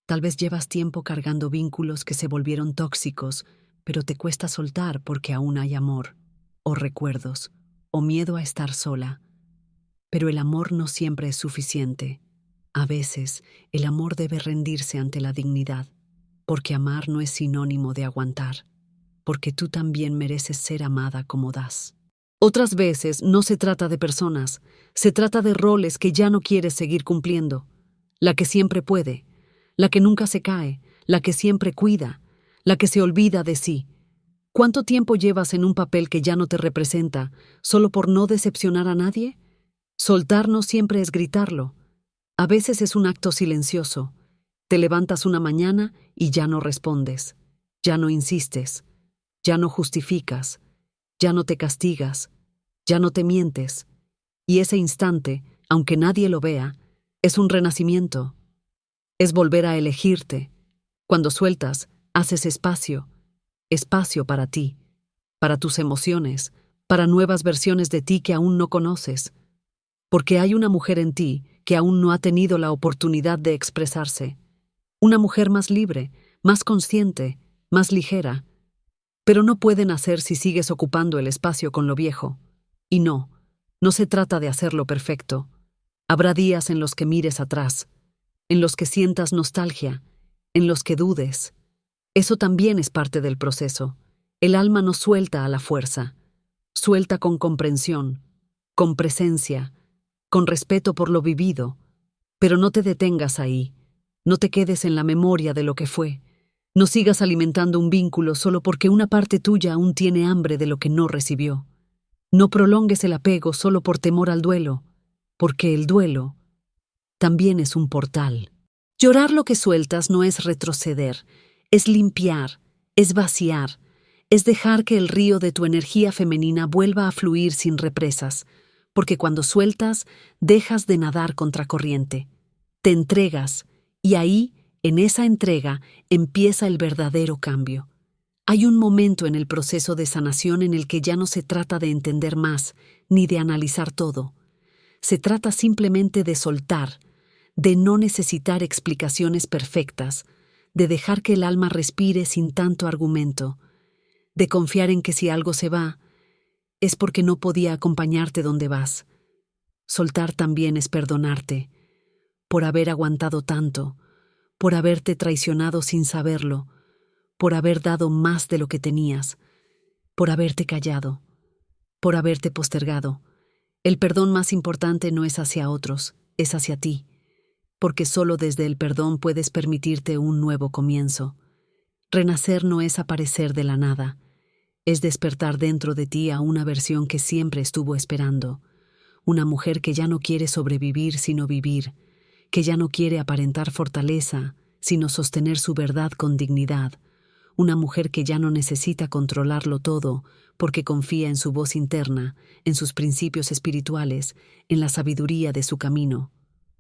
Tal vez llevas tiempo cargando vínculos que se volvieron tóxicos, pero te cuesta soltar porque aún hay amor, o recuerdos, o miedo a estar sola. Pero el amor no siempre es suficiente. A veces, el amor debe rendirse ante la dignidad, porque amar no es sinónimo de aguantar, porque tú también mereces ser amada como das. Otras veces no se trata de personas, se trata de roles que ya no quieres seguir cumpliendo. La que siempre puede, la que nunca se cae, la que siempre cuida, la que se olvida de sí. ¿Cuánto tiempo llevas en un papel que ya no te representa, solo por no decepcionar a nadie? Soltar no siempre es gritarlo. A veces es un acto silencioso. Te levantas una mañana y ya no respondes, ya no insistes, ya no justificas, ya no te castigas, ya no te mientes. Y ese instante, aunque nadie lo vea, es un renacimiento. Es volver a elegirte. Cuando sueltas, haces espacio. Espacio para ti, para tus emociones, para nuevas versiones de ti que aún no conoces. Porque hay una mujer en ti que aún no ha tenido la oportunidad de expresarse. Una mujer más libre, más consciente, más ligera. Pero no puede nacer si sigues ocupando el espacio con lo viejo. Y no se trata de hacerlo perfecto. Habrá días en los que mires atrás, en los que sientas nostalgia, en los que dudes. Eso también es parte del proceso. El alma no suelta a la fuerza. Suelta con comprensión, con presencia, con respeto por lo vivido. Pero no te detengas ahí. No te quedes en la memoria de lo que fue. No sigas alimentando un vínculo solo porque una parte tuya aún tiene hambre de lo que no recibió. No prolongues el apego solo por temor al duelo, porque el duelo también es un portal. Llorar lo que sueltas no es retroceder, es limpiar, es vaciar, es dejar que el río de tu energía femenina vuelva a fluir sin represas, porque cuando sueltas, dejas de nadar contracorriente. Te entregas, y ahí, en esa entrega, empieza el verdadero cambio. Hay un momento en el proceso de sanación en el que ya no se trata de entender más, ni de analizar todo. Se trata simplemente de soltar, de no necesitar explicaciones perfectas, de dejar que el alma respire sin tanto argumento, de confiar en que si algo se va, es porque no podía acompañarte donde vas. Soltar también es perdonarte, por haber aguantado tanto, por haberte traicionado sin saberlo, por haber dado más de lo que tenías, por haberte callado, por haberte postergado. El perdón más importante no es hacia otros, es hacia ti, porque solo desde el perdón puedes permitirte un nuevo comienzo. Renacer no es aparecer de la nada, es despertar dentro de ti a una versión que siempre estuvo esperando, una mujer que ya no quiere sobrevivir sino vivir, que ya no quiere aparentar fortaleza sino sostener su verdad con dignidad, una mujer que ya no necesita controlarlo todo porque confía en su voz interna, en sus principios espirituales, en la sabiduría de su camino.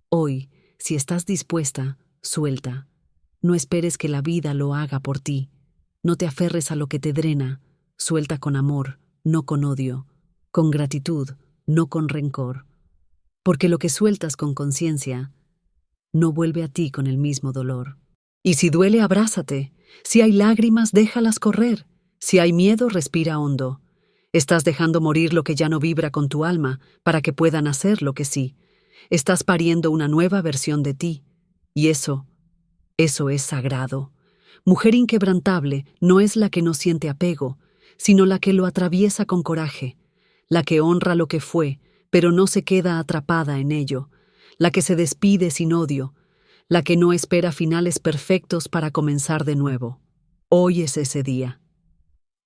Hoy, si estás dispuesta, suelta. No esperes que la vida lo haga por ti. No te aferres a lo que te drena. Suelta con amor, no con odio. Con gratitud, no con rencor. Porque lo que sueltas con conciencia no vuelve a ti con el mismo dolor. Y si duele, abrázate. Si hay lágrimas, déjalas correr. Si hay miedo, respira hondo. Estás dejando morir lo que ya no vibra con tu alma para que pueda nacer lo que sí. Estás pariendo una nueva versión de ti. Y eso es sagrado. Mujer inquebrantable no es la que no siente apego, sino la que lo atraviesa con coraje, la que honra lo que fue, pero no se queda atrapada en ello, la que se despide sin odio, la que no espera finales perfectos para comenzar de nuevo. Hoy es ese día.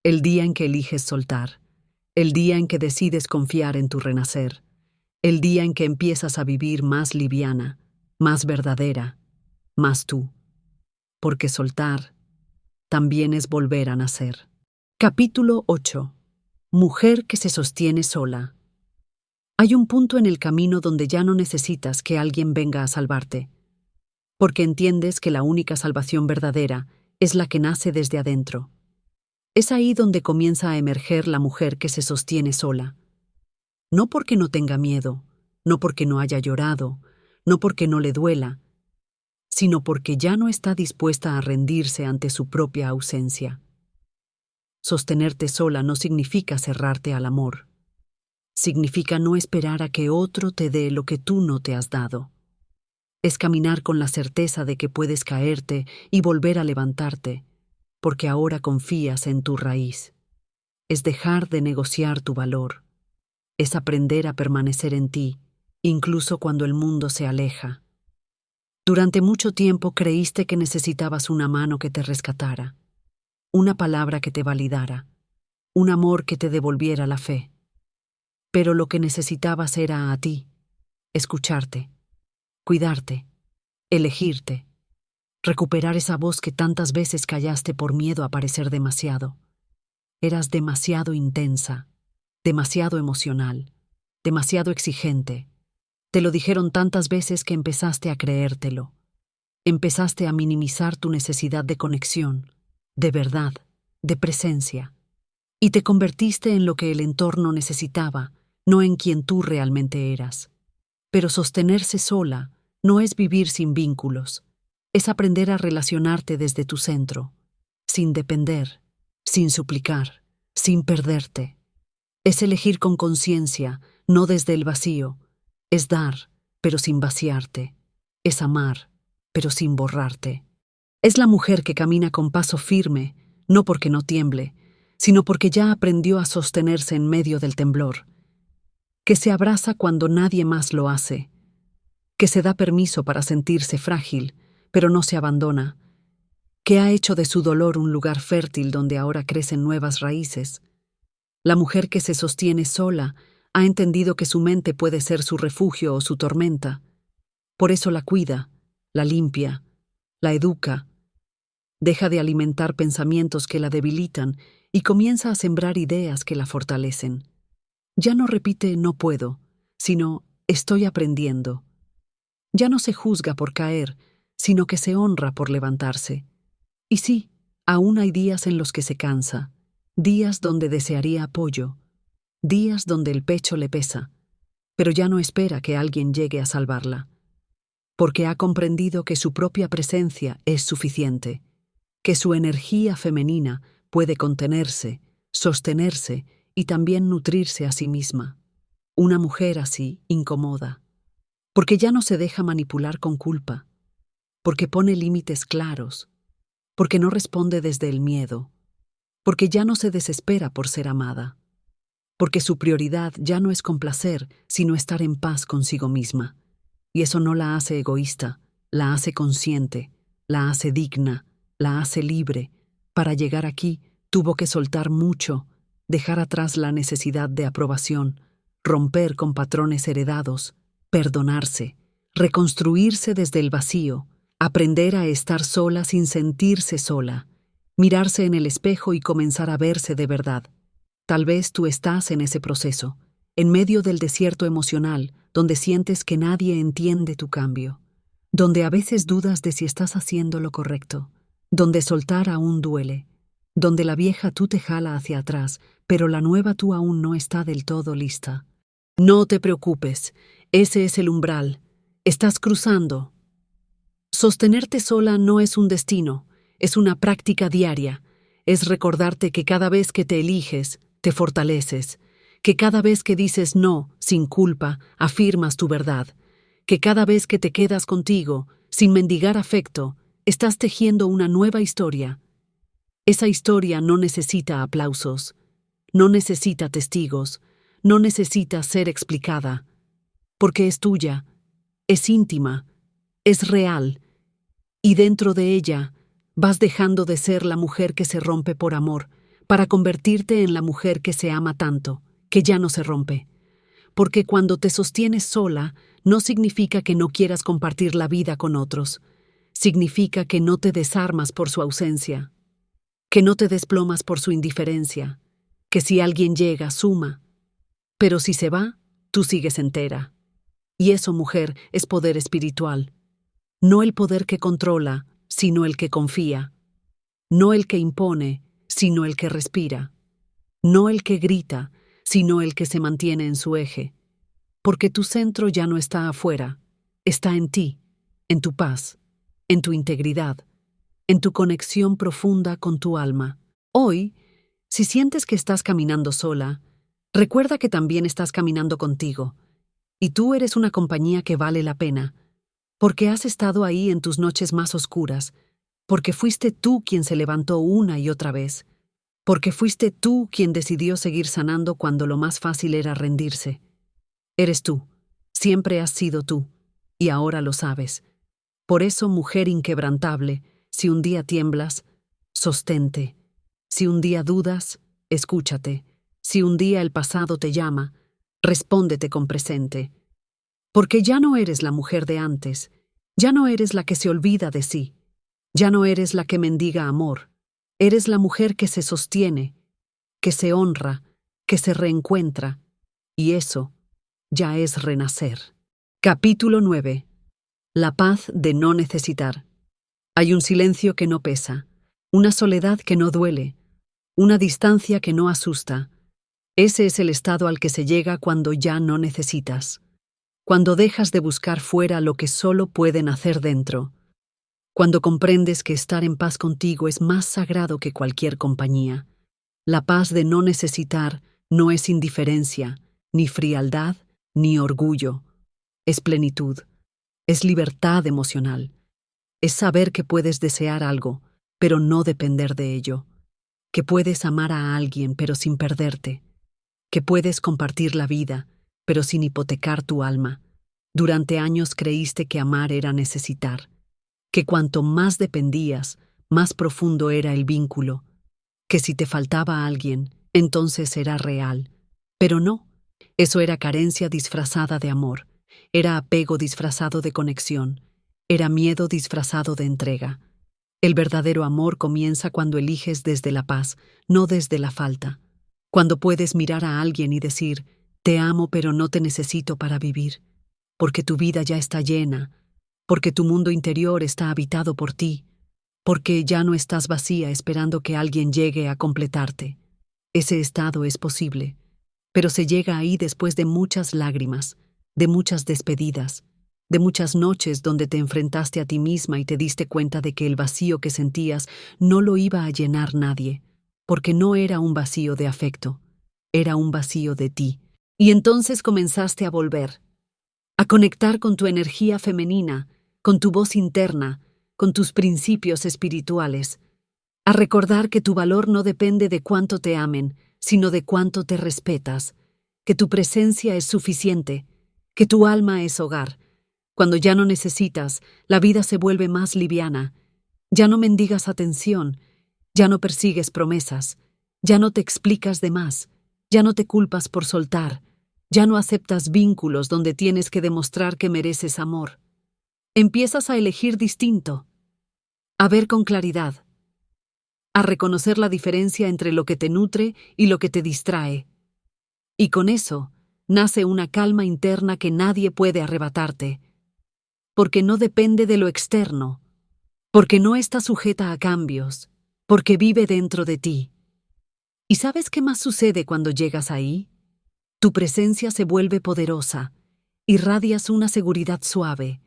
El día en que eliges soltar, el día en que decides confiar en tu renacer, el día en que empiezas a vivir más liviana, más verdadera, más tú. Porque soltar también es volver a nacer. Capítulo 8. Mujer que se sostiene sola. Hay un punto en el camino donde ya no necesitas que alguien venga a salvarte, porque entiendes que la única salvación verdadera es la que nace desde adentro. Es ahí donde comienza a emerger la mujer que se sostiene sola. No porque no tenga miedo, no porque no haya llorado, no porque no le duela, sino porque ya no está dispuesta a rendirse ante su propia ausencia. Sostenerte sola no significa cerrarte al amor. Significa no esperar a que otro te dé lo que tú no te has dado. Es caminar con la certeza de que puedes caerte y volver a levantarte, porque ahora confías en tu raíz. Es dejar de negociar tu valor. Es aprender a permanecer en ti, incluso cuando el mundo se aleja. Durante mucho tiempo creíste que necesitabas una mano que te rescatara, una palabra que te validara, un amor que te devolviera la fe. Pero lo que necesitabas era a ti, escucharte, cuidarte, elegirte, recuperar esa voz que tantas veces callaste por miedo a parecer demasiado. Eras demasiado intensa, demasiado emocional, demasiado exigente. Te lo dijeron tantas veces que empezaste a creértelo. Empezaste a minimizar tu necesidad de conexión, de verdad, de presencia. Y te convertiste en lo que el entorno necesitaba, no en quien tú realmente eras. Pero sostenerse sola no es vivir sin vínculos, es aprender a relacionarte desde tu centro, sin depender, sin suplicar, sin perderte. Es elegir con conciencia, no desde el vacío. Es dar, pero sin vaciarte. Es amar, pero sin borrarte. Es la mujer que camina con paso firme, no porque no tiemble, sino porque ya aprendió a sostenerse en medio del temblor, que se abraza cuando nadie más lo hace, que se da permiso para sentirse frágil, pero no se abandona, que ha hecho de su dolor un lugar fértil donde ahora crecen nuevas raíces. La mujer que se sostiene sola ha entendido que su mente puede ser su refugio o su tormenta. Por eso la cuida, la limpia, la educa, deja de alimentar pensamientos que la debilitan y comienza a sembrar ideas que la fortalecen. Ya no repite no puedo, sino estoy aprendiendo. Ya no se juzga por caer, sino que se honra por levantarse. Y sí, aún hay días en los que se cansa, días donde desearía apoyo, días donde el pecho le pesa, pero ya no espera que alguien llegue a salvarla, porque ha comprendido que su propia presencia es suficiente, que su energía femenina puede contenerse, sostenerse y también nutrirse a sí misma. Una mujer así incomoda, porque ya no se deja manipular con culpa, porque pone límites claros, porque no responde desde el miedo, porque ya no se desespera por ser amada, porque su prioridad ya no es complacer, sino estar en paz consigo misma. Y eso no la hace egoísta, la hace consciente, la hace digna, la hace libre. Para llegar aquí, tuvo que soltar mucho, dejar atrás la necesidad de aprobación, romper con patrones heredados, perdonarse, reconstruirse desde el vacío, aprender a estar sola sin sentirse sola, mirarse en el espejo y comenzar a verse de verdad. Tal vez tú estás en ese proceso, en medio del desierto emocional, donde sientes que nadie entiende tu cambio, donde a veces dudas de si estás haciendo lo correcto, donde soltar aún duele, donde la vieja tú te jala hacia atrás, pero la nueva tú aún no está del todo lista. No te preocupes, ese es el umbral. Estás cruzando. Sostenerte sola no es un destino, es una práctica diaria. Es recordarte que cada vez que te eliges, te fortaleces, que cada vez que dices no, sin culpa, afirmas tu verdad, que cada vez que te quedas contigo, sin mendigar afecto, estás tejiendo una nueva historia. Esa historia no necesita aplausos, no necesita testigos, no necesita ser explicada, porque es tuya, es íntima, es real, y dentro de ella vas dejando de ser la mujer que se rompe por amor, para convertirte en la mujer que se ama tanto, que ya no se rompe. Porque cuando te sostienes sola, no significa que no quieras compartir la vida con otros. Significa que no te desarmas por su ausencia, que no te desplomas por su indiferencia, que si alguien llega, suma. Pero si se va, tú sigues entera. Y eso, mujer, es poder espiritual. No el poder que controla, sino el que confía. No el que impone, sino el que respira. No el que grita, sino el que se mantiene en su eje. Porque tu centro ya no está afuera, está en ti, en tu paz, en tu integridad, en tu conexión profunda con tu alma. Hoy, si sientes que estás caminando sola, recuerda que también estás caminando contigo, y tú eres una compañía que vale la pena, porque has estado ahí en tus noches más oscuras, porque fuiste tú quien se levantó una y otra vez, porque fuiste tú quien decidió seguir sanando cuando lo más fácil era rendirse. Eres tú, siempre has sido tú, y ahora lo sabes. Por eso, mujer inquebrantable, si un día tiemblas, sostente. Si un día dudas, escúchate. Si un día el pasado te llama, respóndete con presente. Porque ya no eres la mujer de antes, ya no eres la que se olvida de sí, ya no eres la que mendiga amor, eres la mujer que se sostiene, que se honra, que se reencuentra, y eso ya es renacer. Capítulo 9. La paz de no necesitar. Hay un silencio que no pesa, una soledad que no duele, una distancia que no asusta. Ese es el estado al que se llega cuando ya no necesitas. Cuando dejas de buscar fuera lo que solo pueden hacer dentro. Cuando comprendes que estar en paz contigo es más sagrado que cualquier compañía. La paz de no necesitar no es indiferencia, ni frialdad, ni orgullo. Es plenitud, es libertad emocional. Es saber que puedes desear algo, pero no depender de ello. Que puedes amar a alguien, pero sin perderte. Que puedes compartir la vida, pero sin hipotecar tu alma. Durante años creíste que amar era necesitar, que cuanto más dependías, más profundo era el vínculo, que si te faltaba alguien, entonces era real. Pero no, eso era carencia disfrazada de amor, era apego disfrazado de conexión, era miedo disfrazado de entrega. El verdadero amor comienza cuando eliges desde la paz, no desde la falta. Cuando puedes mirar a alguien y decir, te amo pero no te necesito para vivir, porque tu vida ya está llena, porque tu mundo interior está habitado por ti, porque ya no estás vacía esperando que alguien llegue a completarte. Ese estado es posible, pero se llega ahí después de muchas lágrimas, de muchas despedidas, de muchas noches donde te enfrentaste a ti misma y te diste cuenta de que el vacío que sentías no lo iba a llenar nadie, porque no era un vacío de afecto, era un vacío de ti. Y entonces comenzaste a volver, a conectar con tu energía femenina, con tu voz interna, con tus principios espirituales, a recordar que tu valor no depende de cuánto te amen, sino de cuánto te respetas, que tu presencia es suficiente, que tu alma es hogar. Cuando ya no necesitas, la vida se vuelve más liviana. Ya no mendigas atención, ya no persigues promesas, ya no te explicas de más, ya no te culpas por soltar, ya no aceptas vínculos donde tienes que demostrar que mereces amor. Empiezas a elegir distinto, a ver con claridad, a reconocer la diferencia entre lo que te nutre y lo que te distrae. Y con eso nace una calma interna que nadie puede arrebatarte, porque no depende de lo externo, porque no está sujeta a cambios, porque vive dentro de ti. ¿Y sabes qué más sucede cuando llegas ahí? Tu presencia se vuelve poderosa, irradias una seguridad suave,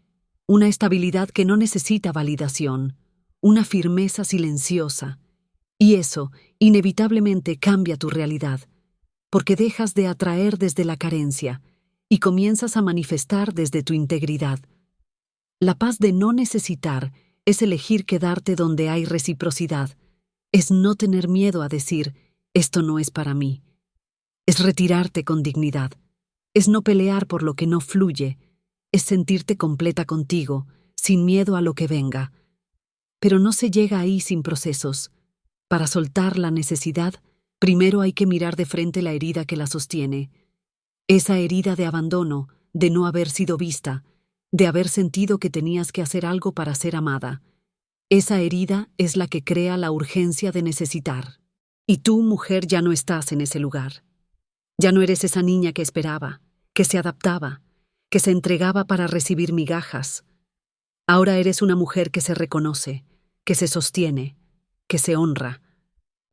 una estabilidad que no necesita validación, una firmeza silenciosa, y eso inevitablemente cambia tu realidad, porque dejas de atraer desde la carencia y comienzas a manifestar desde tu integridad. La paz de no necesitar es elegir quedarte donde hay reciprocidad, es no tener miedo a decir, esto no es para mí. Es retirarte con dignidad, es no pelear por lo que no fluye, es sentirte completa contigo, sin miedo a lo que venga. Pero no se llega ahí sin procesos. Para soltar la necesidad, Primero hay que mirar de frente la herida que la sostiene. Esa herida de abandono, de no haber sido vista, de haber sentido que tenías que hacer algo para ser amada. Esa herida es la que crea la urgencia de necesitar. Y tú, mujer, ya no estás en ese lugar. Ya no eres esa niña que esperaba, que se adaptaba, que se entregaba para recibir migajas. Ahora eres una mujer que se reconoce, que se sostiene, que se honra.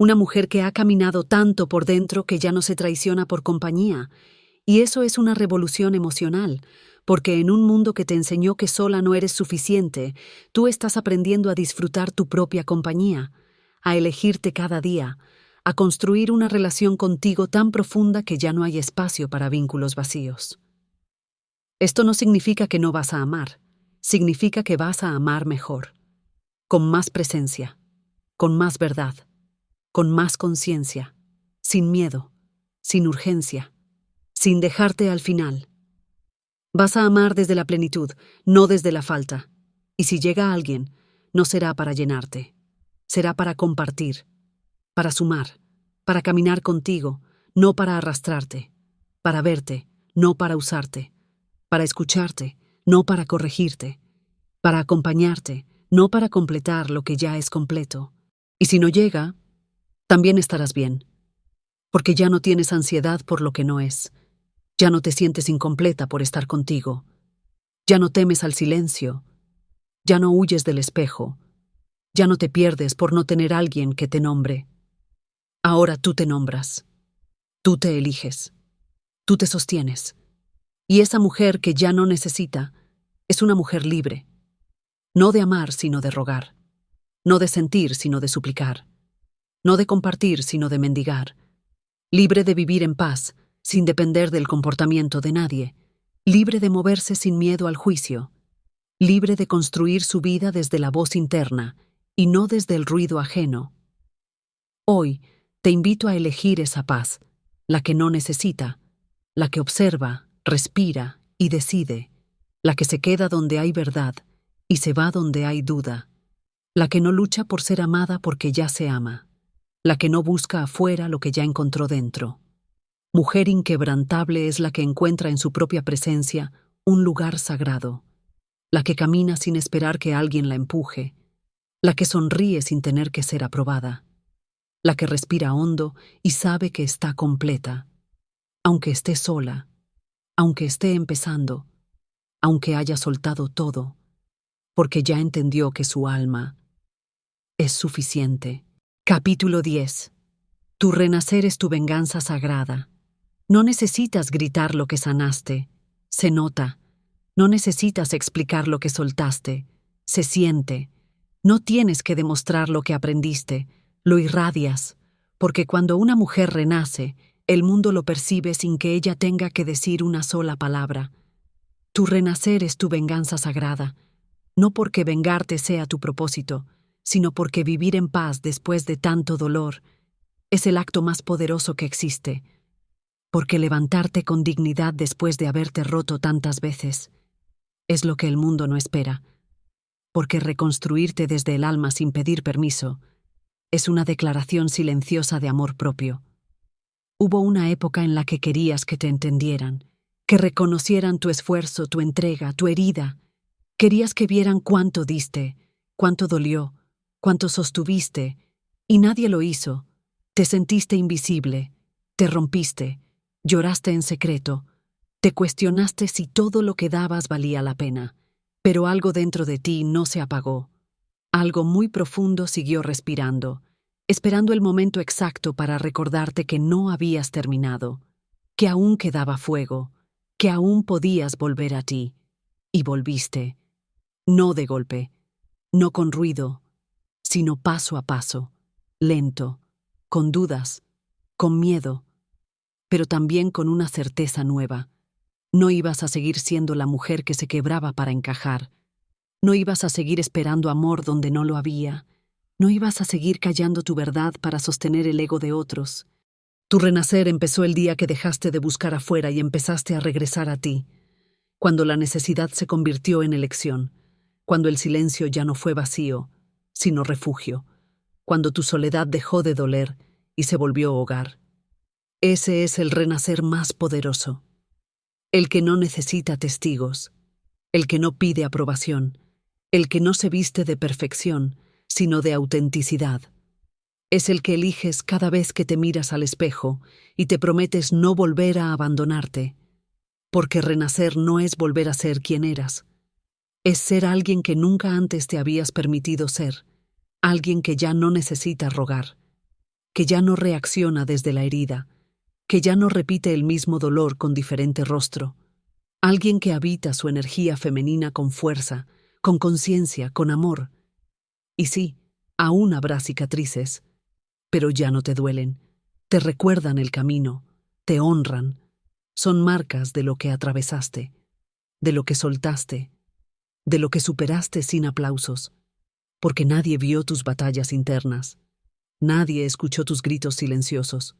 Una mujer que ha caminado tanto por dentro que ya no se traiciona por compañía. Y eso es una revolución emocional, porque en un mundo que te enseñó que sola no eres suficiente, tú estás aprendiendo a disfrutar tu propia compañía, a elegirte cada día, a construir una relación contigo tan profunda que ya no hay espacio para vínculos vacíos. Esto no significa que no vas a amar, significa que vas a amar mejor, con más presencia, con más verdad, con más conciencia, sin miedo, sin urgencia, sin dejarte al final. Vas a amar desde la plenitud, no desde la falta. Y si llega alguien, no será para llenarte, será para compartir, para sumar, para caminar contigo, no para arrastrarte, para verte, no para usarte, para escucharte, no para corregirte, para acompañarte, no para completar lo que ya es completo. Y si no llega, también estarás bien, porque ya no tienes ansiedad por lo que no es, ya no te sientes incompleta por estar contigo, ya no temes al silencio, ya no huyes del espejo, ya no te pierdes por no tener alguien que te nombre. Ahora tú te nombras, tú te eliges, tú te sostienes. Y esa mujer que ya no necesita es una mujer libre, no de amar sino de rogar, no de sentir sino de suplicar, no de compartir sino de mendigar, libre de vivir en paz sin depender del comportamiento de nadie, libre de moverse sin miedo al juicio, libre de construir su vida desde la voz interna y no desde el ruido ajeno. Hoy te invito a elegir esa paz, la que no necesita, la que observa, respira y decide, la que se queda donde hay verdad y se va donde hay duda, la que no lucha por ser amada porque ya se ama, la que no busca afuera lo que ya encontró dentro. Mujer inquebrantable es la que encuentra en su propia presencia un lugar sagrado, la que camina sin esperar que alguien la empuje, la que sonríe sin tener que ser aprobada, la que respira hondo y sabe que está completa, aunque esté sola, aunque esté empezando, aunque haya soltado todo, porque ya entendió que su alma es suficiente. Capítulo 10. Tu renacer es tu venganza sagrada. No necesitas gritar lo que sanaste, se nota. No necesitas explicar lo que soltaste, se siente. No tienes que demostrar lo que aprendiste, lo irradias, porque cuando una mujer renace, el mundo lo percibe sin que ella tenga que decir una sola palabra. Tu renacer es tu venganza sagrada, no porque vengarte sea tu propósito, sino porque vivir en paz después de tanto dolor es el acto más poderoso que existe, porque levantarte con dignidad después de haberte roto tantas veces es lo que el mundo no espera, porque reconstruirte desde el alma sin pedir permiso es una declaración silenciosa de amor propio. Hubo una época en la que querías que te entendieran, que reconocieran tu esfuerzo, tu entrega, tu herida. Querías que vieran cuánto diste, cuánto dolió, cuánto sostuviste, y nadie lo hizo. Te sentiste invisible, te rompiste, lloraste en secreto, te cuestionaste si todo lo que dabas valía la pena, pero algo dentro de ti no se apagó. Algo muy profundo siguió respirando, esperando el momento exacto para recordarte que no habías terminado, que aún quedaba fuego, que aún podías volver a ti. Y volviste, no de golpe, no con ruido, sino paso a paso, lento, con dudas, con miedo, pero también con una certeza nueva. No ibas a seguir siendo la mujer que se quebraba para encajar. No ibas a seguir esperando amor donde no lo había. No ibas a seguir callando tu verdad para sostener el ego de otros. Tu renacer empezó el día que dejaste de buscar afuera y empezaste a regresar a ti, cuando la necesidad se convirtió en elección, cuando el silencio ya no fue vacío, sino refugio, cuando tu soledad dejó de doler y se volvió hogar. Ese es el renacer más poderoso, el que no necesita testigos, el que no pide aprobación, el que no se viste de perfección, sino de autenticidad. Es el que eliges cada vez que te miras al espejo y te prometes no volver a abandonarte, porque renacer no es volver a ser quien eras. Es ser alguien que nunca antes te habías permitido ser, alguien que ya no necesita rogar, que ya no reacciona desde la herida, que ya no repite el mismo dolor con diferente rostro, alguien que habita su energía femenina con fuerza, con conciencia, con amor. Y sí, aún habrá cicatrices, pero ya no te duelen, te recuerdan el camino, te honran, son marcas de lo que atravesaste, de lo que soltaste, de lo que superaste sin aplausos, porque nadie vio tus batallas internas, nadie escuchó tus gritos silenciosos,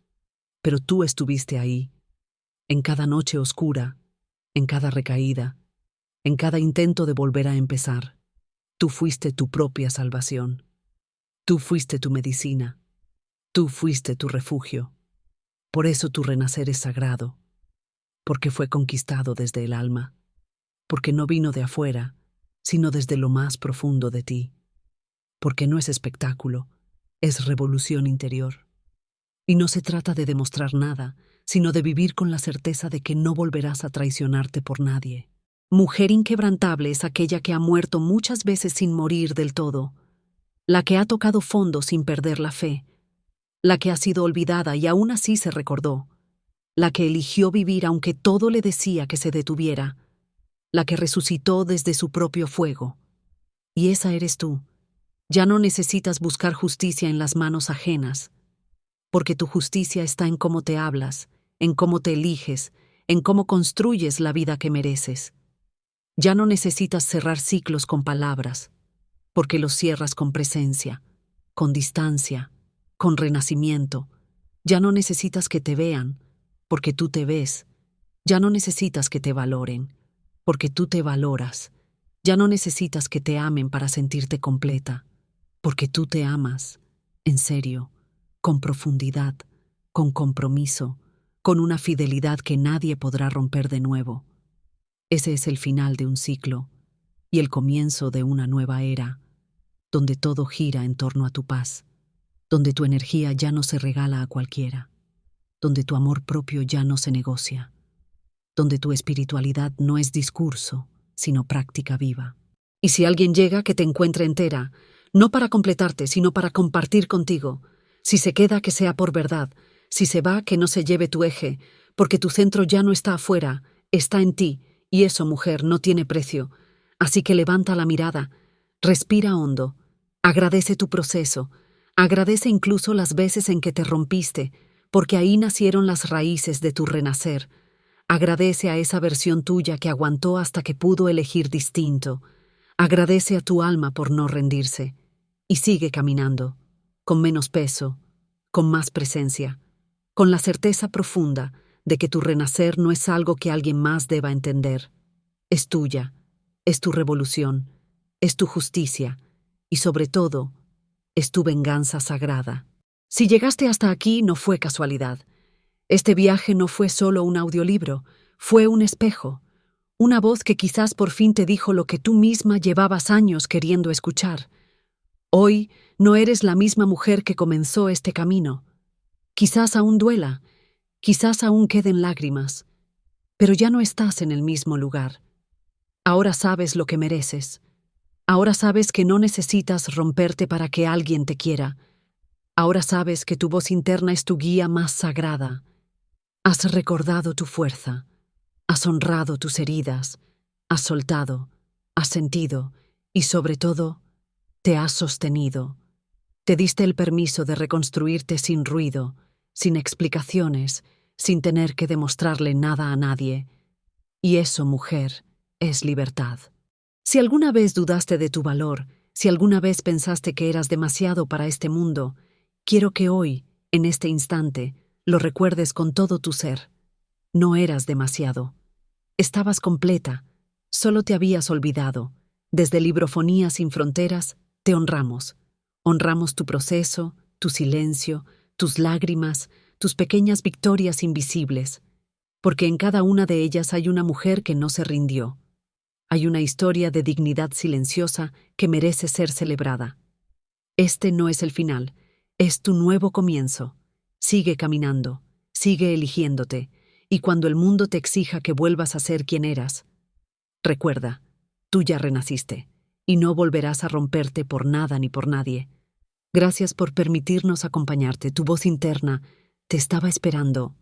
pero tú estuviste ahí, en cada noche oscura, en cada recaída, en cada intento de volver a empezar. Tú fuiste tu propia salvación, tú fuiste tu medicina, tú fuiste tu refugio. Por eso tu renacer es sagrado, porque fue conquistado desde el alma, porque no vino de afuera, sino desde lo más profundo de ti, porque no es espectáculo, es revolución interior. Y no se trata de demostrar nada, sino de vivir con la certeza de que no volverás a traicionarte por nadie. Mujer inquebrantable es aquella que ha muerto muchas veces sin morir del todo, la que ha tocado fondo sin perder la fe, la que ha sido olvidada y aún así se recordó, la que eligió vivir aunque todo le decía que se detuviera, la que resucitó desde su propio fuego. Y esa eres tú. Ya no necesitas buscar justicia en las manos ajenas, porque tu justicia está en cómo te hablas, en cómo te eliges, en cómo construyes la vida que mereces. Ya no necesitas cerrar ciclos con palabras, porque los cierras con presencia, con distancia, con renacimiento. Ya no necesitas que te vean, porque tú te ves. Ya no necesitas que te valoren, porque tú te valoras. Ya no necesitas que te amen para sentirte completa, porque tú te amas, en serio, con profundidad, con compromiso, con una fidelidad que nadie podrá romper de nuevo. Ese es el final de un ciclo y el comienzo de una nueva era, donde todo gira en torno a tu paz, donde tu energía ya no se regala a cualquiera, donde tu amor propio ya no se negocia, donde tu espiritualidad no es discurso, sino práctica viva. Y si alguien llega, que te encuentre entera, no para completarte, sino para compartir contigo. Si se queda, que sea por verdad. Si se va, que no se lleve tu eje, porque tu centro ya no está afuera, está en ti, y eso, mujer, no tiene precio. Así que levanta la mirada, respira hondo, agradece tu proceso, agradece incluso las veces en que te rompiste, porque ahí nacieron las raíces de tu renacer. Agradece a esa versión tuya que aguantó hasta que pudo elegir distinto. Agradece a tu alma por no rendirse. Y sigue caminando, con menos peso, con más presencia, con la certeza profunda de que tu renacer no es algo que alguien más deba entender. Es tuya, es tu revolución, es tu justicia y sobre todo, es tu venganza sagrada. Si llegaste hasta aquí no fue casualidad. Este viaje no fue solo un audiolibro, fue un espejo, una voz que quizás por fin te dijo lo que tú misma llevabas años queriendo escuchar. Hoy no eres la misma mujer que comenzó este camino. Quizás aún duela, quizás aún queden lágrimas, pero ya no estás en el mismo lugar. Ahora sabes lo que mereces. Ahora sabes que no necesitas romperte para que alguien te quiera. Ahora sabes que tu voz interna es tu guía más sagrada. Has recordado tu fuerza, has honrado tus heridas, has soltado, has sentido y, sobre todo, te has sostenido. Te diste el permiso de reconstruirte sin ruido, sin explicaciones, sin tener que demostrarle nada a nadie. Y eso, mujer, es libertad. Si alguna vez dudaste de tu valor, si alguna vez pensaste que eras demasiado para este mundo, quiero que hoy, en este instante, lo recuerdes con todo tu ser. No eras demasiado. Estabas completa. Solo te habías olvidado. Desde Librofonía sin Fronteras, te honramos. Honramos tu proceso, tu silencio, tus lágrimas, tus pequeñas victorias invisibles, porque en cada una de ellas hay una mujer que no se rindió. Hay una historia de dignidad silenciosa que merece ser celebrada. Este no es el final, es tu nuevo comienzo. Sigue caminando, sigue eligiéndote, y cuando el mundo te exija que vuelvas a ser quien eras, recuerda, tú ya renaciste, y no volverás a romperte por nada ni por nadie. Gracias por permitirnos acompañarte. Tu voz interna te estaba esperando